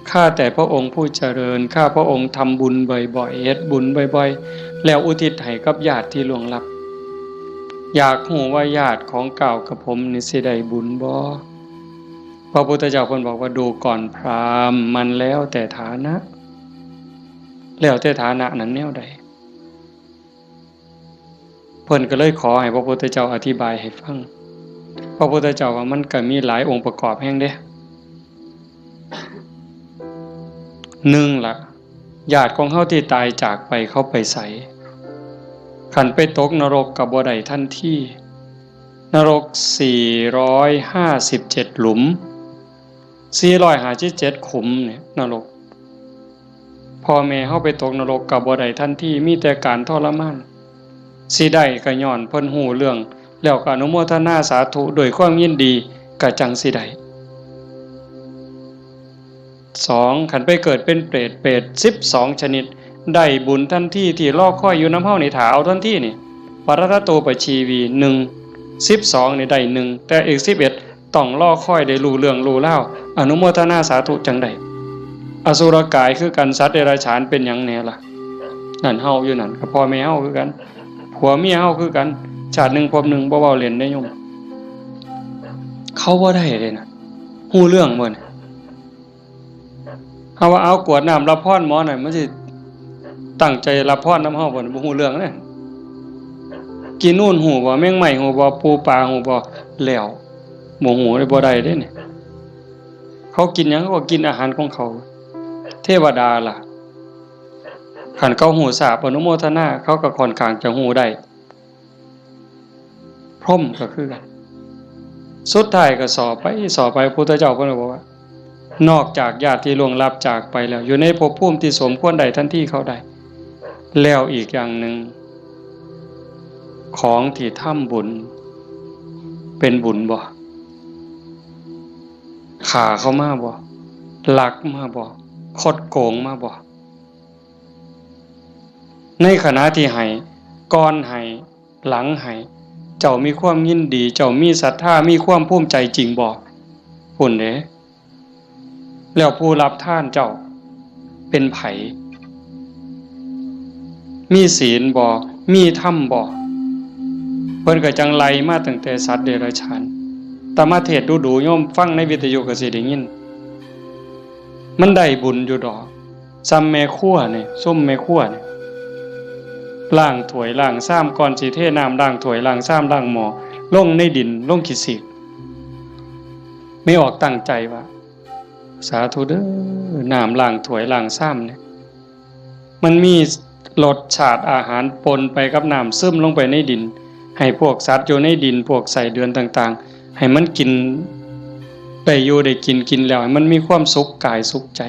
ข้าแต่พระองค์ผู้เจริญข้าพระองค์ทำบุญบ่อยๆเฮ็ดบุญบ่อยๆแล้วอุทิศให้กับญาติที่ล่วงลับอยากรู้ว่าญาติของเก่ากับผมนี่สิได้บุญบ่พระพุทธเจ้าเพิ่นบอกว่าดูก่อนพราหมณ์มันแล้วแต่ฐานะแล้วแต่ฐานะนั้นแนวใดเพิ่นก็เลยขอให้พระพุทธเจ้าอธิบายให้ฟังพระพุทธเจ้าว่ามันก็มีหลายองค์ประกอบแห่งเด้1ล่ะญาติของเฮาที่ตายจากไปเขาไปไสคันไปตกนรกก็บ่ได้ทันทีนรก457หลุม457ขุมเนี่ยนรกพ่อแม่เฮาไปตกนรกก็บ่ได้ทันทีมีแต่การทรมานสิได้ก็ย้อนเพิ่นฮู้เรื่องแล้วก็อนุโมทนาสาธุโดยความยินดีก็จังสิได้2คันไปเกิดเป็นเปรต12ชนิดได้บุญทันทีที่รอคอยอยู่นำเฮานี่ถ้าเอาทันทีนี่ปรตโตปชีวี1 12นี่ได้1แต่อีก11ต้องรอคอยได้รู้เรื่องรู้ราวอนุโมทนาสาธุจังได๋อสุรกายคือกันสัตว์เดรัจฉานเป็นหยังแน่ล่ะนั่นเฮาอยู่นั่นก็พ่อแม่เฮาคือกันผัวเมียเฮาคือกันชาติหนึ่งพบหนึ่งบ่เว้าเล่นได้โยมเขาบ่ได้เลยนะฮู้เรื่องบ่เนี่ยเฮาว่าเอากวดน้ำรับพรหมอหน่อยมันสิตั้งใจรับพรนำเฮาบ่บ่ฮู้เรื่องเด้กินนู่นฮู้บ่แมงไหม้ฮู้บ่ปูปลาฮู้บ่แล้วบ่ฮู้ได้บ่ได้เด้เนี่ยเขากินหยังเขาก็กินอาหารของเขาเทวดาล่ะคันเขาฮู้ทราบอนุโมทนาเขาก็ค่อนข้างจะฮู้ได้พรหมก็คือกันสุดท้ายก็สอบไปพุทธเจ้าเพิ่นบอกว่านอกจากญาติที่ล่วงลับจากไปแล้วอยู่ในภพภูมิที่สมควรได้ทันทีเขาได้แล้วอีกอย่างหนึ่งของที่ทำบุญเป็นบุญบ่ฆ่าเขามาบ่ลักมาบ่คดโกงมาบ่ในขณะที่ให้ก่อนให้หลังให้เจ้ามีความยินดีเจ้ามีศรัทธามีความภูมิใจจริงบ่พุ่นเด้แล้วผู้รับทานเจ้าเป็นไผมีศีลบ่มีธรรมบ่เพิ่นก็จังไล่มาตั้งแต่สัตว์เดรัจฉานแต่มาเทศน์ดูๆโยมฟังในวิทยุก็สิได้ยินมันได้บุญอยู่ดอกซ้ำแม่ครัวนี่ส้มแม่ครัวนี่ล้างถ้วยล้างซ้ำก่อนสิเทน้ำล้างถ้วยล้างซ้ำล้างหม้อลงในดินลงขี้สิกไม่ออกตั้งใจว่าสาธุเด้อน้ำล้างถ้วยล้างซ้ำเนี่ยมันมีรสชาติอาหารปนไปกับน้ำซึมลงไปในดินให้พวกสัตว์อยู่ในดินพวกไส้เดือนต่างๆให้มันกินได้อยู่ได้กินแล้วให้มันมีความสุขกายสุขใจ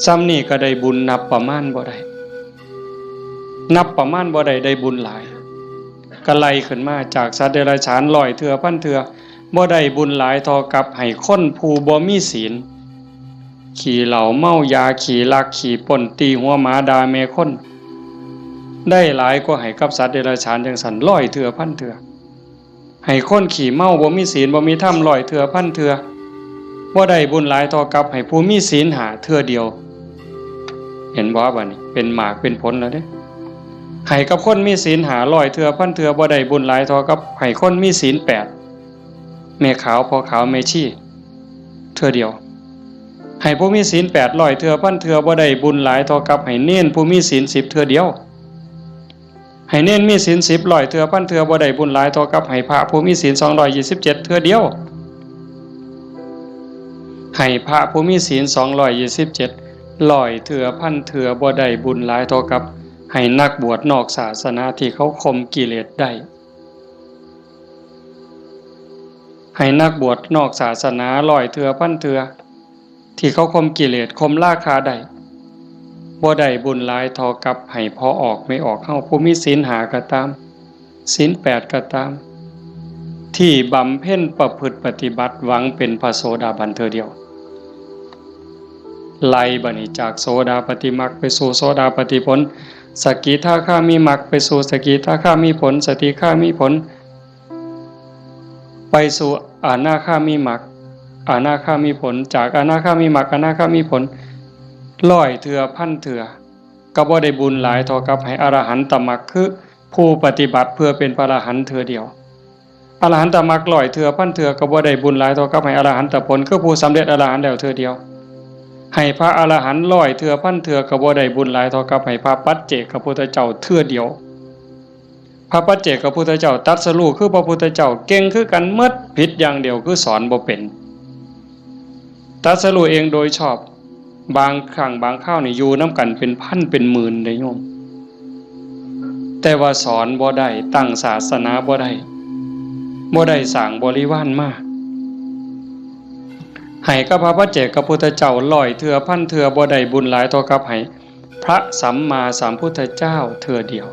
ซ้ำนี่ก็ได้บุญนับประมาณบ่ได้ได้บุญหลายก็ไล่ขึ้นมาจากสัตว์เดรัจฉาน100เทื่อพันเทื่อบ่ได้บุญหลายเท่ากับให้คนผู้บ่มีศีลขี่เหล้าเมายาขี่ลักขี่ป่นตีหัวหมาด่าแม่คนได้หลายกว่าให้กับสัตว์เดรัจฉานจังซั่น100เทื่อพันเทื่อให้คนขี่เมาบ่มีศีลบ่มีธรรม100เทื่อพันเทื่อบ่ได้บุญหลายเท่ากับให้ผู้มีศีล5เทื่อเดียวเห็นบ่บัดนี้เป็นหมากเป็นผลแล้วเด้ให้กับคนมีศีล500เทื่อพันเทื่อบ่ได้บุญหลายเท่ากับให้คนมีศีล8 แม่ขาวพ่อขาวแม่ชีเทื่อเดียวให้ผู้มีศีล800เทื่อพันเทื่อบ่ได้บุญหลายเท่ากับให้เน้นผู้มีศีล10เทื่อเดียวให้เน้นมีศีล10ร้อยเทื่อพันเทื่อบ่ได้บุญหลายเท่ากับให้พระผู้มีศีล227เทื่อเดียวให้พระผู้มีศีล227ร้อยเทื่อพันเทื่อบ่ได้บุญหลายเท่ากับให้นักบวชนอกศาสนาที่เขาข่มกิเลสได้ให้นักบวชนอกศาสนาร้อยเทื่อพันเทื่อที่เขาข่มกิเลสข่มราคะได้บ่ได้บุญหลายเท่ากับให้พอออกไม่ออกเฮาผู้มีศีล5ก็ตามศีล8ก็ตามที่บำเพ็ญประพฤติปฏิบัติหวังเป็นพระโสดาบันเทื่อเดียวไล่บัดนี้จากโสดาปัตติมรรคไปสู่โสดาปัตติผลสกิทาคามีมรรคไปสู่สกิทาคามีผลสติคามีผลไปสู่อนาคามีมรรคอนาคามีผลจากอนาคามีมรรคอนาคามีผลร้อยเทื่อพันเทื่อก็บ่ได้บุญหลายเท่ากับให้อรหันตมรรคคือผู้ปฏิบัติเพื่อเป็นพระอรหันต์เทื่อเดียวอรหันตมรรคร้อยเทื่อพันเทื่อก็บ่ได้บุญหลายเท่ากับให้อรหันตผลคือผู้สำเร็จอรหันต์แล้วเทื่อเดียวให้พระอรหันต์ร้อยเทื่อพันเทื่อก็บ่ได้บุญหลายเท่ากับให้พระปัจเจกพุทธเจ้าเทื่อเดียวพระปัจเจกพุทธเจ้าตรัสรู้คือพระพุทธเจ้าเก่งคือกันหมดผิดอย่างเดียวคือสอนบ่เป็นตรัสรู้เองโดยชอบบางครั้งบางคราวนี่อยู่น้ำกันเป็นพันเป็นหมื่นเลยโยมแต่ว่าสอนบ่ได้ตั้งศาสนาบ่ได้สร้างบริวารมาให้กับพระปัจเจกพุทธเจ้าร้อยเทื่อพันเทื่อบ่ได้บุญหลายเท่ากับให้พระสัมมาสัมพุทธเจ้าเทื่อเดียว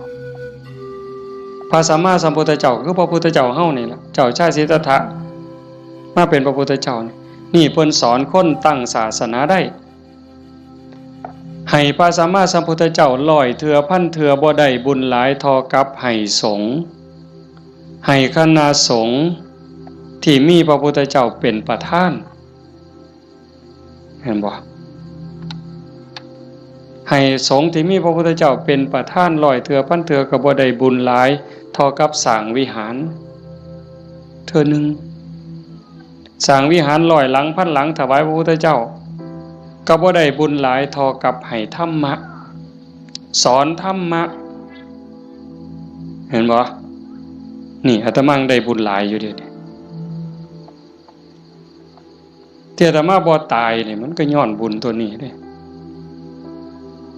พระสัมมาสัมพุทธเจ้าคือพระพุทธเจ้าเฮานี่ล่ะเจ้าชายสิทธัตถะมาเป็นพระพุทธเจ้านี่เพิ่นสอนคนตั้งศาสนาได้ให้พระสัมมาสัมพุทธเจ้าร้อยเทื่อพันเทื่อบ่ได้บุญหลายเท่ากับให้สงฆ์ให้คณะสงฆ์ที่มีพระพุทธเจ้าเป็นประธานเห็นบ่ให้สงฆ์ที่มีพระพุทธเจ้าเป็นประธานร้อยเทื่อพันเทื่อก็บ่ได้บุญหลายเท่ากับสร้างวิหารเทื่อนึงสร้างวิหารร้อยหลังพันหลังถวายพระพุทธเจ้าก็บ่ได้บุญหลายเท่ากับให้ธรรมะสอนธรรมะเห็นบ่นี่อาตมาได้บุญหลายอยู่เด้ที่อาตมาบ่ตายนี่มันก็ย้อนบุญตัวนี้เด้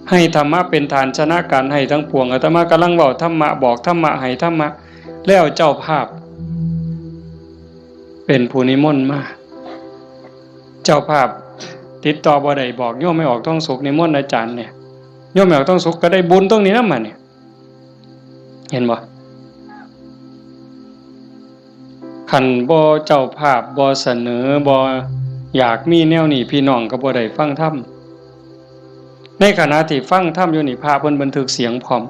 ให้ธรรมะเป็นฐานชนะการให้ทั้งปวงอาตมากำลังเว้าธรรมะบอกธรรมะให้ธรรมะแล้วเจ้าภาพเป็นผู้นิมนต์มาเจ้าภาพติดต่อบ่ได้บอกโยมไม่ออกท้องสุขนิมนต์อาจารย์เนี่ยโยมไม่ออกท้องสุขก็ได้บุญตรงนี้นำมาเนี่ยเห็นบ่คันบ่เจ้าภาพบ่เสนอบ่อยากมีแนวนี้พี่น้องก็บ่ได้ฟังธรรมในขณะที่ฟังธรรมอยู่นี่พระเพิ่นบันทึกเสียงพร้อม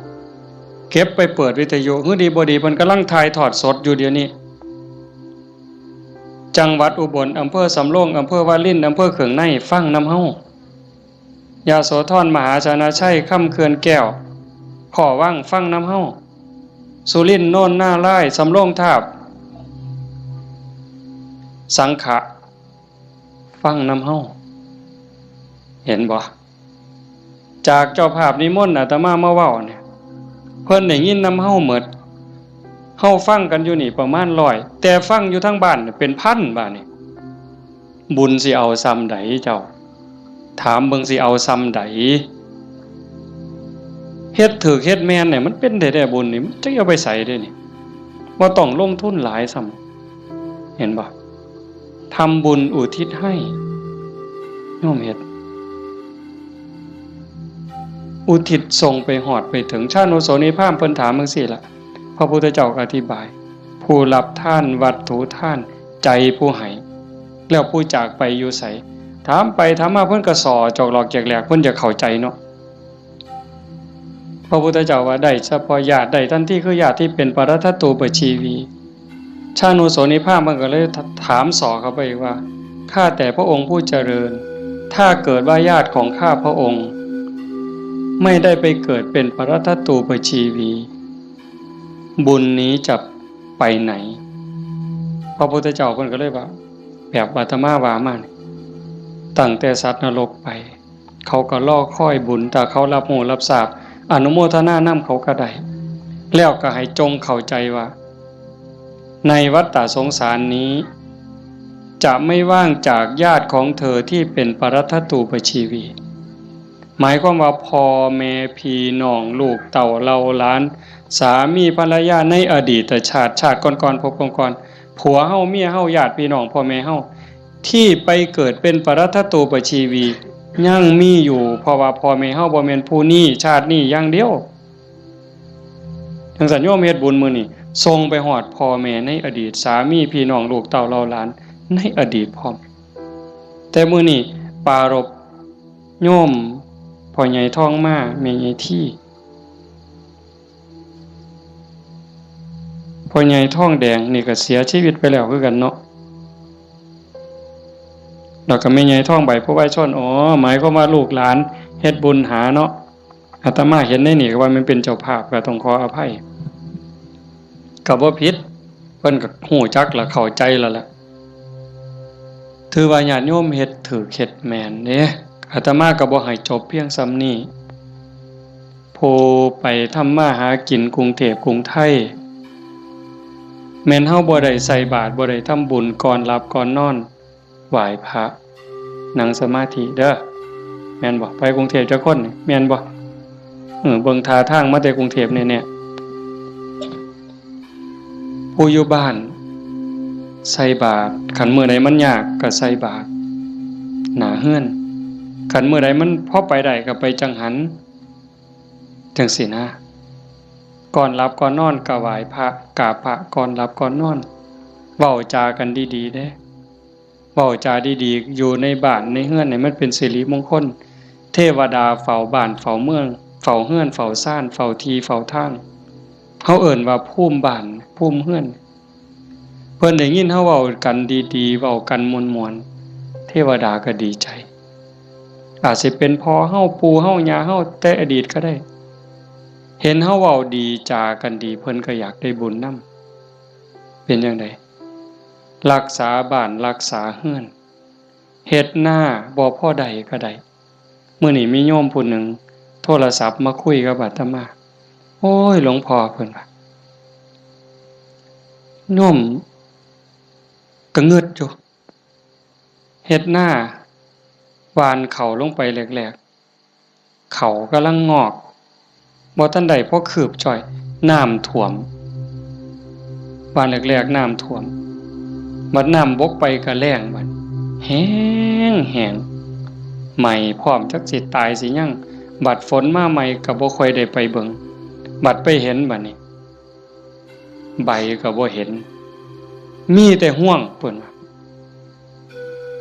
เก็บไปเปิดวิทยุฮือดีบ่ดีเพิ่นกำลังถ่ายทอดสดอยู่เดี๋ยวนี้จังหวัดอุบลอำเภอสำโรงอำเภอวารินอำเภอเขืองในฟังนำเฮายาโสธรมหาชนะชัยค่ำเขื่อนแก้วขอว่างฟังนำเฮาสุรินทร์โน่นหน้าไร่สำโรงทาบสังขะฟังนำเฮาเห็นบ่จากเจ้าภาพนิมนต์อาตมามาเว้าเนี่ยเพิ่นได้ยินนำเฮาหมดเฮาฟังกันอยู่นี่ประมาณ100แต่ฟังอยู่ทั้งบ้านเป็นพันบ้านนี่บุญสิเอาซ้ำใดเจ้าถามเบิ่งสิเอาซ้ำใดเฮ็ดถูกเฮ็ดแม่นเนี่ยมันเป็นได้บุญนี่มันจะเอาไปใส่ได้นี่บ่ต้องลงทุนหลายซ้ำเห็นบ่ทำบุญอุทิศให้โยมเฮ็ดอุทิศส่งไปหอดไปถึงชาโนโสนิพพานเพิ่นถามจังซี่ล่ะพระพุทธเจ้าอธิบายผู้รับท่านวัตถุท่านใจผู้ให้แล้วผู้จากไปอยู่ไสถามไปถามมาเพิ่นก็สอจอกหลอกแจกแหลกเพิ่นจะเข้าใจเนาะพระพุทธเจ้าว่าได้เฉพาะญาติได้ทันทีคือญาติที่เป็นปรัตถตูปชีวีชาโนโสนิพพานมันก็เลยถามสอเข้าไปว่าข้าแต่พระองค์ผู้เจริญถ้าเกิดว่าญาติของข้าพระองค์ไม่ได้ไปเกิดเป็นปรัตถตูปชีวีบุญนี้จะไปไหน พระพุทธเจ้าเพิ่นก็เลยว่าแบบอาตมาว่ามานี่ตั้งแต่สัตว์นรกไปเขาก็รอคอยบุญแต่เขารับรู้รับทราบอนุโมทนานำเขาก็ได้แล้วก็ให้จงเข้าใจว่าในวัฏฏะสงสารนี้จะไม่ว่างจากญาติของเธอที่เป็นปรัตถตูปชีวีหมายความว่าพ่อแม่พี่น้องลูกเต่าเราหลานสามีภรรยาในอดีตชาติก่อนๆพบก่อนๆผัวเฮาเมียเฮาญาติพี่น้องพ่อแม่เฮาที่ไปเกิดเป็นปรัตถตูปชีวียังมีอยู่เพราะว่าพ่อแม่เฮาบ่แม่นผู้นี้ชาตินี้อย่างเดียวจังซั่นโยมเฮ็ดบุญมื้อนี้ส่งไปฮอดพ่อแม่ในอดีตสามีพี่น้องลูกเต่าเราหลานในอดีตพร้อมแต่มื้อนี้ปรารภโยมพ่อใหญ่ทองมาแม่ใหญ่ที่พ่อใหญ่ทองแดงนี่ก็เสียชีวิตไปแล้วคือกันเนาะแล้วก็แม่ใหญ่ทองใบผู้ไว้ชนหมายความว่าลูกหลานเฮ็ดบุญหาเนาะอาตมาเห็นได้นี่ก็ว่ามันเป็นเจ้าภาพก็ต้องขออภัยก็บ่ผิดเพิ่นก็ฮู้จักและเข้าใจแล้วล่ะถือว่าญาติโยมเฮ็ดถูกเฮ็ดแม่นเด้อาตมาก็บ่ให้จบเพียงส่ำนี้ผู้ไปทำมาหากินกรุงเทพกรุงไทยแม่นเฮาบ่ได้ใส่บาตรบ่ได้ทำบุญก่อนหลับก่อนนอนไหว้พระนั่งสมาธิเด้อแม่นบ่ไปกรุงเทพจักคนนี่แม่นบ่เบิ่งท่าทางมาแต่กรุงเทพแน่ๆผู้อยู่บ้านใส่บาตรคันมื้อใดมันยากก็ใส่บาตรหน้าเฮือนคันมื้อใดมันพอไปได้ก็ไปจังหันจังซี่นะก่อนหลับก่อนนอนก็ไหว้พระกราบพระก่อนหลับก่อนนอนเว้าจากันดีๆเด้เว้าจาดีๆอยู่ในบ้านในเฮือนนี่มันเป็นสิริมงคลเทวดาเฝ้าบ้านเฝ้าเมืองเฝ้าเฮือนเฝ้าซ่านเฝ้าที่เฝ้าทางเฮาเอิ้นว่าภูมิบ้านภูมิเฮือนเพิ่นได้ยินเฮาเว้ากันดีๆเว้ากันม่วนๆเทวดาก็ดีใจอาจสิเป็นพ่อเฮาปู่เฮาย่าเฮาแต่อดีตก็ได้เห็นเฮาเว้าดีจากันดีเพิ่นก็อยากได้บุญนำเป็นจังได๋รักษาบ้านรักษาเฮือนเฮ็ดหน้าบ่พอใดก็ได้มื้อนี้มีโยมผู้หนึ่งโทรศัพท์มาคุยกับอาตมาโอ้ยหลวงพ่อเพิ่นว่าโยมก็งึดอยู่เฮ็ดหน้าหว่านข้าวลงไปแรกๆข้าวกำลังงอกบ่ทันได้พอคืบจ้อยน้ำท่วมหว่านแรกๆน้ำท่วมบัดน้ำบกไปก็แล้งบัดแห้งใหม่พร้อมจักสิตายสิยังบัดฝนมาใหม่ก็บ่ค่อยได้ไปเบิ่งบัดไปเห็นบัดนี้ใบก็บ่เห็นมีแต่ห่วงเพิ่นว่า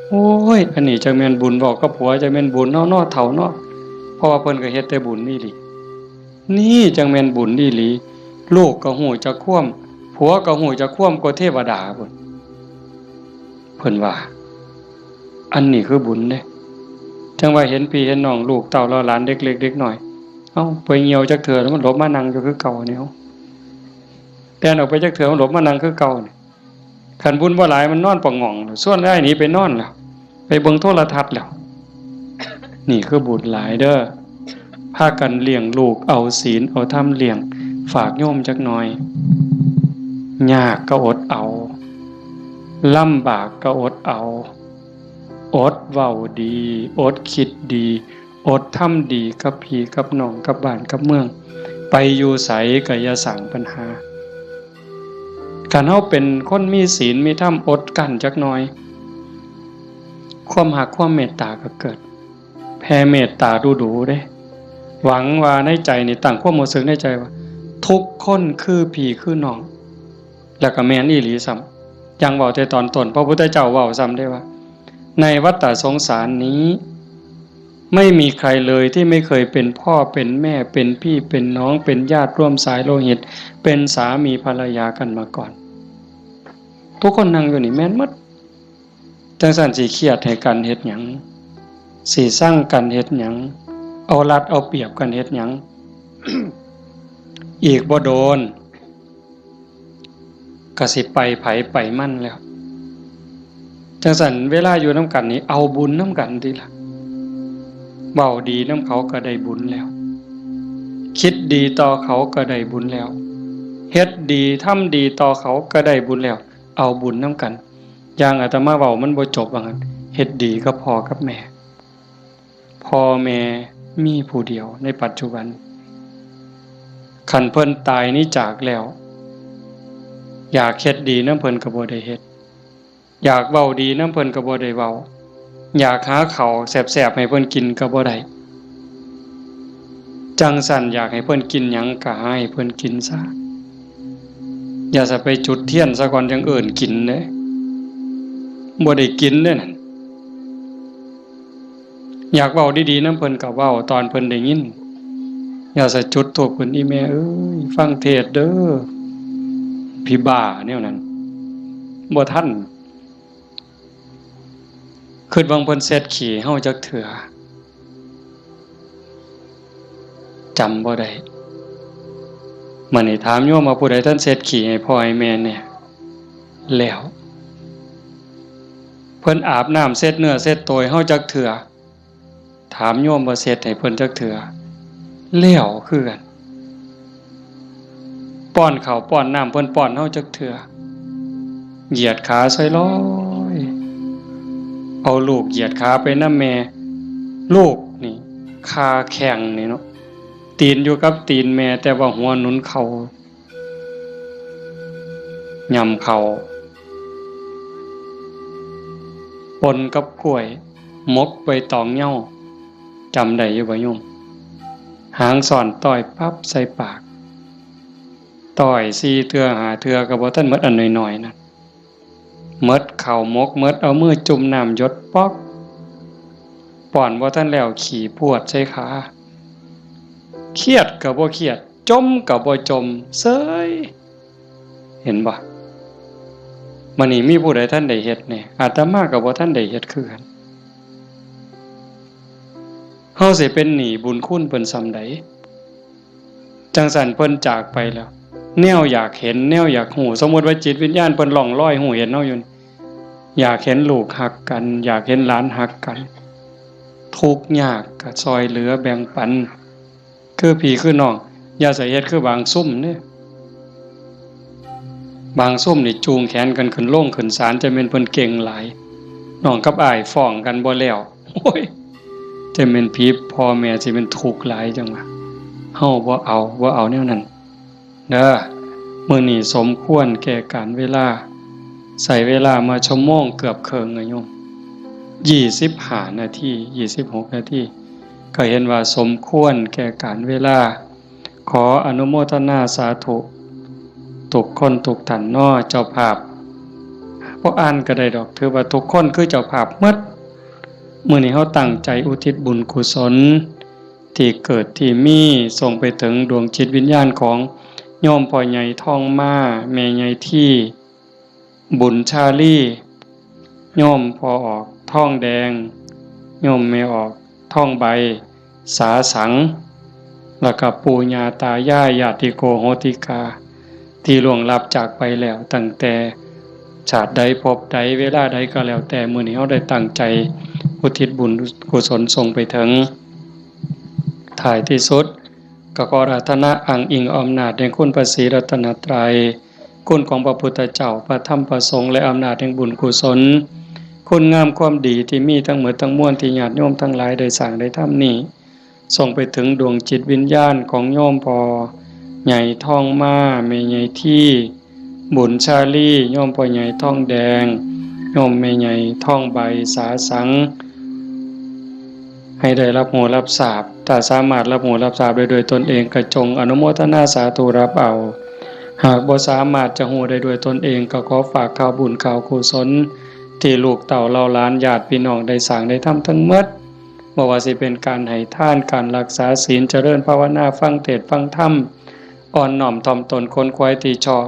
โอ้ยอันนี้จักแม่นบุญบอกกับผัวจักแม่นบุญเนาะเฒ่าเนาะเพราะว่าเพิ่นก็เฮ็ดแต่บุญนี่หลีนี่จังแม่นบุญอีหลีลูกก็ฮู้จักความผัวก็ฮู้จักความกว่าเทวดาพุ่นเพิ่นว่าอันนี้คือบุญเด้จังว่าเห็นพี่เห็นน้องลูกเต้าเราหลานเด็กเล็กเด็กน้อยเอ้าไปเหี่ยวจักเถื่อแล้วมันหลบมานั่งอยู่คือเก่านี่เฮาแต่ออกไปจักเถื่อมันหลบมานั่งคือเก่านี่คันบุญบ่หลายมันนอนปะง่องส่วนได้หนีไปนอนแล้วไปเบิ่งโทรทัศน์แล้วนี่คือบุญหลายเด้อพากันเลี้ยงลูกเอาศีลเอาธรรมเลี้ยงฝากโยมจักหน่อยยากก็อดเอาลำบากก็อดเอาอดเว้าดีอดคิดดีอดทำดีกับพี่กับน้องกับบ้านกับเมืองไปอยู่ไสก็อย่าสร้างปัญหาคันเฮาเป็นคนมีศีลมีธรรมอดกั้นจักหน่อยความรักความเมตตาก็เกิดแผ่เมตตาดูๆเด้หวังว่าในใจนี่ตั้งความรู้สึกในใจว่าทุกคนคือพี่คือน้องแล้วก็แม่นอีหลีซ้ำยังเว้าแต่ตอนต้นพระพุทธเจ้าเว้าซ้ำได้ว่าในวัฏฏะสงสารนี้ไม่มีใครเลยที่ไม่เคยเป็นพ่อเป็นแม่เป็นพี่เป็นน้องเป็นญาติร่วมสายโลหิตเป็นสามีภรรยากันมาก่อนทุกคนนั่งอยู่นี่แม่นหมดจังซั่นสิเครียดให้กันเฮ็ดหยังสิสร้างกันเฮ็ดหยังเอารัดเอาเปรียบกันเฮ็ดหยัง อีกบ่โดน ก็สิไปไผไปมั่นแล้วจังซั่นเวลาอยู่นำกันนี่เอาบุญนำกันติล่ะเว้าดีนำเขาก็ได้บุญแล้วคิดดีต่อเขาก็ได้บุญแล้วเฮ็ดดีทำดีต่อเขาก็ได้บุญแล้วเอาบุญนำกันอย่างอาตมาเว้ามันบ่จบว่างั้นเฮ็ดดีกับพ่อกับแม่พ่อแม่มีผู้เดียวในปัจจุบันคันเพิ่นตายนี้จากแล้วอยากเฮ็ดดีนำเพิ่นก็บ่ได้เฮ็ดอยากเว้าดีนำเพิ่นก็บ่ได้เว้าอยากหาข้าวแซ่บๆให้เพิ่นกินก็บ่ได้จังสั่นอยากให้เพิ่นกินหยังก็ให้เพิ่นกินซะอย่าจะไปจุดเทียนซะก่อนจังเอิ้นกินเด้บ่ได้กินเด้นั่นอยากเว้าดีๆนำเพิ่นก็เว้าตอนเพิ่นได้ยินอย่าจะจุดธูปเพิ่นอีแม่เอ้ยฟังเทศเด้อพี่บ้าแนวนั้นบ่ทันคิดว่าเพิ่นเสร็จขี้เฮาจักเทื่อจำบ่ได้มื้อนี้ถามโยมว่าผู้ใดท่านเสร็จขี้ให้พ่อให้แม่เนี่ยแล้วเพิ่นอาบน้ำเสร็จเนื้อเสร็จตัวให้เฮาจักเทื่อถามโยมว่าเสร็จให้เพิ่นจักเทื่อแล้วคือกันป้อนข้าวป้อนน้ำเพิ่นป้อนเฮาจักเทื่อเหยียดขาซอยลอยเอาลูกเหยียดขาไปนำแม่ลูกนี่ขาแข็งนี่เนาะตีนอยู่กับตีนแม่แต่ว่าหัวหนุนเข่าย่ำเข่าปนกับกล้วยมกใบตองเหย้าจำได้อยู่บ่โยมหางสอนต่อยปั๊บใส่ปากต่อย4เทื่อ5เทื่อก็บ่ทันหมดอันน้อยๆนะหมดข้าวมกหมดเอามือจุ่มน้ำหยดป๊อกป้อนบ่ทันแล้วขี่พวดใส่ขาเครียดก็บ่เครียดจมก็บ่จมเซ้ยเห็นบ่มื้อนี้มีผู้ใดท่านได้เฮ็ดแน่อาตมาก็บ่ทันได้เฮ็ดคือกันเฮาสิเป็นหนี้บุญคุณเพิ่นส่ำใดจังซั่นเพิ่นจากไปแล้วแนวอยากเห็นแนวอยากฮู้สมมุติว่าจิตวิญญาณเพิ่นล่องลอยฮู้เห็นเฮาอยู่อยากเห็นลูกฮักกันอยากเห็นหลานฮักกันทุกข์ยากก็ซอยเหลือแบ่งปันคือพี่คือน้องอย่าใส่เฮ็ดคือบางซุ่มเด้บางซุ่มนี่จูงแขนกันขึ้นโลงขึ้นศาลจะแม่นเพิ่นเก่งหลายน้องกับอ้ายฟ้องกันบ่แล้วโอ้ยจะแม่นพี่พ่อแม่สิเป็นทุกข์หลายจังว่าเฮาบ่เอาแนวนั้นเด้อมื้อนี้สมควรแก่การเวลาใส่เวลามาชั่วโมงเกือบครึ่งอะโยม25นาที26นาทีก็เห็นว่าสมควรแก่การเวลาขออนุโมทนาสาธุทุกคนทุกท่านน้อเจ้าภาพบ่อ่านก็ได้ดอกถือว่าทุกคนคือเจ้าภาพหมดมื้อนี้เฮาตั้งใจอุทิศบุญกุศลที่เกิดที่มีส่งไปถึงดวงจิตวิญญาณของโยมพ่อใหญ่ทองมาแม่ใหญ่ที่บุญชาลีโยมพ่อออกทองแดงโยมแม่ออกทองใบสาสังแล้วก็ปู่ย่าตายายญาติโกโหติกาที่ล่วงลับจากไปแล้วตั้งแต่ชาติใดภพใดเวลาใดก็แล้วแต่มื้อนี้เฮาได้ตั้งใจอุทิศบุญกุศลส่งไปถึงท้ายที่สุดก็ขออาราธนาอ้างอิงอำนาจแห่งคุณพระศรีรัตนตรัยคุณของพระพุทธเจ้าพระธรรมพระสงฆ์และอำนาจแห่งบุญกุศลคุณงามความดีที่มีทั้งหมดทั้งมวลที่ญาติโยมทั้งหลายได้สร้างได้ทำนี้ส่งไปถึงดวงจิตวิญญาณของโยมพ่อใหญ่ทองมาแม่ใหญ่ที่บุญชาลีโยมพ่อใหญ่ทองแดงโยมแม่ใหญ่ทองใบสาสังให้ได้รับหูรับทราบถ้าสามารถรับหูรับทราบได้โดยตนเองก็จงอนุโมทนาสาธุรับเอาหากบ่สามารถจะหูได้ด้วยตนเองก็ขอฝากข่าวบุญข่าวกุศลที่ลูกเต่าเล่าล้านญาติพี่น้องได้สร้างได้ทำทั้งหมดบ่ว่าสิเป็นการให้ทานการรักษาศีลเจริญภาวนาฟังเทศน์ฟังธรรมอ่อนน้อมถ่อมตนค้นคว้าที่ชอบ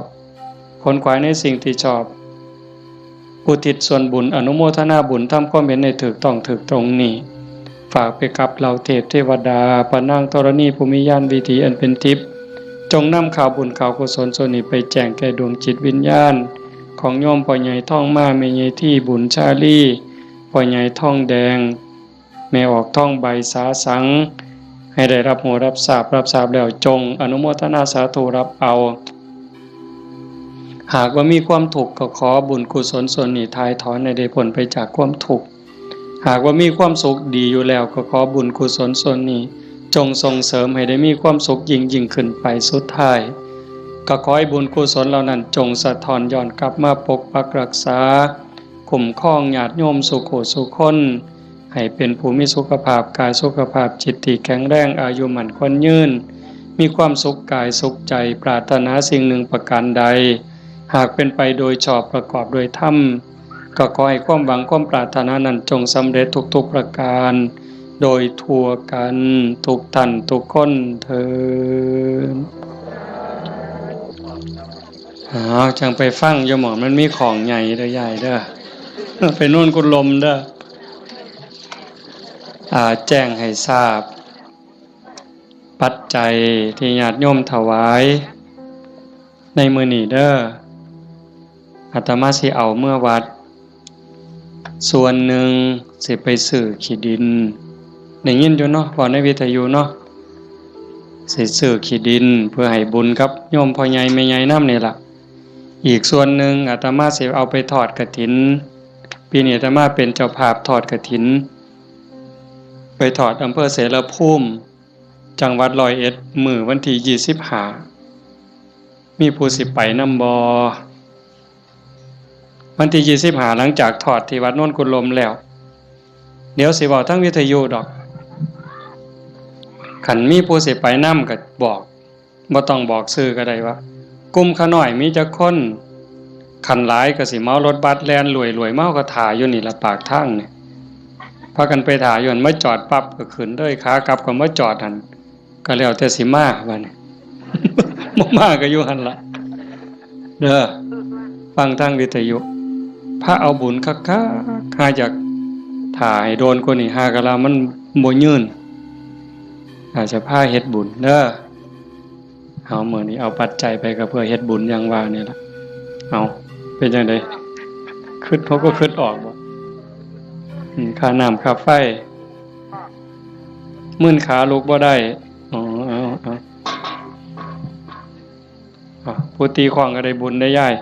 ค้นคว้าในสิ่งที่ชอบอุทิศส่วนบุญอนุโมทนาบุญทำความเห็นในถูกต้องถูกตรงนี้ฝากไปกับเหล่าเทพเทวดาพระนางธรณีภูมิญาณวิถีอันเป็นทิพย์ จงนำข่าวบุญข่าวกุศลส่วนนี้ไปแจ้งแก่ดวงจิตวิญญาณของโยมพ่อใหญ่ท่องมาแม่ใหญ่ที่บุญชาลีพ่อใหญ่ท่องแดงแม่ออกท่องใบสาสังให้ได้รับหูรับทราบแล้วจงอนุโมทนาสาธุรับเอาหากว่ามีความทุกข์ก็ขอบุญกุศลส่วนนี้ทายถอนให้ได้พ้นไปจากความทุกข์หากว่ามีความสุขดีอยู่แล้วก็ขอบุญกุศลส่วนนี้จงส่งเสริมให้ได้มีความสุขยิ่งขึ้นไปสุดท้ายก็ขอให้บุญกุศลเหล่านั้นจงสะท้อนย้อนกลับมาปกปักรักษาคุ้มครองญาติโยมสุขสุขคนให้เป็นผู้มีสุขภาพกายสุขภาพจิตที่แข็งแรงอายุมั่นขวัญยืนมีความสุขกายสุขใจปรารถนาสิ่งหนึ่งประการใดหากเป็นไปโดยชอบประกอบโดยธรรมก็ขอให้ความหวังความปรารถนานั้นจงสำเร็จทุกๆประการโดยทั่วกันทุกท่านทุกคนเถิดจังไปฟังอย่าหมอมันมีของใหญ่เด้อใหญ่เด้อไปนู่นกุลมเด้อแจ้งให้ทราบปัจจัยที่ญาติโยมถวายในมื้อนี้เด้ออาตมาสิเอาเมื่อวัดส่วนหนึ่งสิไปซื้อขี้ดินได้ยินอยู่เนาะว่าในวิทยุเนาะสิซื้อขี้ดินเพื่อให้บุญกับโยมพ่อใหญ่แม่ใหญ่นำนี่ล่ะอีกส่วนหนึ่งอาตมาสิเอาไปทอดกฐินปีนี้อาตมาเป็นเจ้าภาพทอดกฐินไปทอดอำเภอเสรภูมิจังหวัด101มื้อวันที่25มีผู้สิไปนำบ่วันที่25หลังจากทอดที่วัดโน่นกุลมแล้วเดี๋ยวสิบอกทั้งวิทยุดอกขันมีผู้สิไปนำก็บอกบ่ต้องบอกชื่อก็ได้ว่ากลุ่มขาน้อยมีจักคนขันหลายก็สิเมารถบัสแล่นรวยๆเมาก็ถ่าอยู่นี่ละปากทางนี่พากันไปถ่าอยู่หั่นมาจอดปั๊บก็ขึ้นเลยขากลับก็มาจอดหั่นก็แล้วแต่สิมาบัดนี้ บ่มาก็อยู่หั่นล่ะเด้อฟังทางวิทยุพระเอาบุญคักๆหาจากถ่าให้โดนคนนี่หากะลามันบ่ยืนอาจจะพาเฮ็ดบุญเด้อเอามื้อนี้เอาปัจจัยไปก็เพื่อเฮ็ดบุญอย่างว่านี่ล่ะเอาเป็นจังได๋คิดเขาก็คิดออกบ่ค่าน้ำค่าไฟมื่นขาลุกบ่ได้ผู้ตีของก็ได้บุญได้ย่าย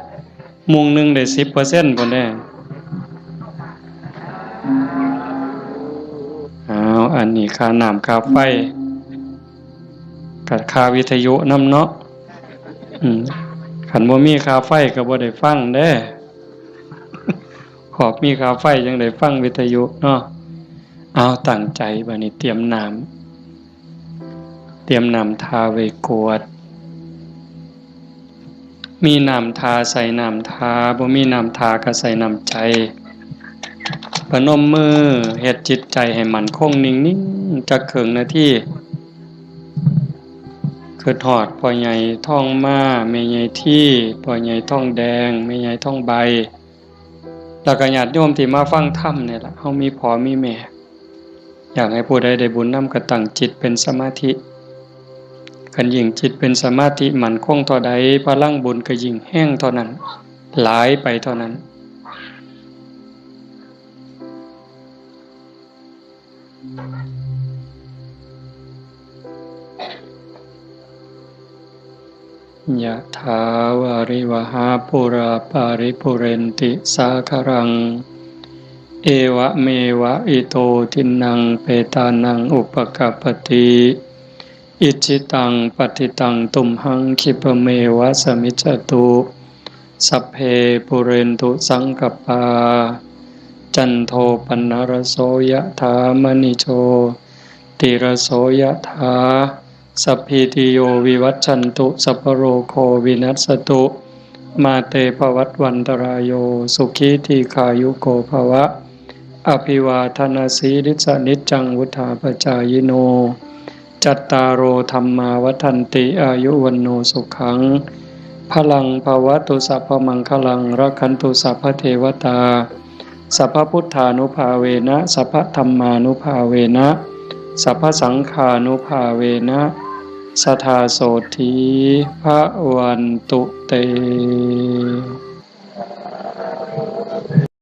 มุงหนึ่งได้ 10% พุ่นแน่อันนี้ค่าน้ำค่าไฟกับค่าวิทยุนำเนาะคันบ่มีค่าไฟก็บ่ได้ฟังเด้ขอบมีค่าไฟจังได้ฟังวิทยุเนาะเอาตั้งใจบัดนี้เตรียมน้ำทาไว้กวดมีน้ำทาใส่น้ำทาบ่มีน้ำทาก็ใส่น้ำใจพนมมือเฮ็ดจิตใจให้มั่นคงนิ่งๆจักครึ่งนาทีคือทอดพ่อใหญ่ท่องมาแม่ใหญ่ที่พ่อใหญ่ท่องแดงแม่ใหญ่ท่องใบแล้วก็ญาติโยมที่มาฟังธรรมนี่ล่ะเฮามีพ่อมีแม่อยากให้ผู้ใดได้บุญนำก็ตั้งจิตเป็นสมาธิคันยิ่งจิตเป็นสมาธิมั่นคงเท่าใดพลังบุญก็ยิ่งแห้งเท่านั้นหลายไปเท่านั้นยะถาวาริวหาปุราปาริปุเรนติสาครังเอวะเมวะอิโตทินังเปตานังอุปกัปปติอิจิตังปฏิตังตุมหังคิปเมวะสมิจจตุสัพเพปุเรนตุสังกปาจันโทปนรโสยะถามณิโชติรโสยะถาสัพพิติโยวิวัชชันตุสัพพโรโควินัสสตุมาเตภวัตวันตรายโยสุขีทีขายุโกภวะอภิวาทนาสีริสนิจจังวุธาปจายโนจัตตารโอธัมมาวัฏันติอายุวันโนสุขังพลังภวตุสัพพมังคลังรักขันตุสัพพเทวตาสัพพพุทธานุภาเวนะสัพพธัมมานุภาเวนะสัพพสังฆานุภาเวนะ สทธาโสธีภะวันตุเต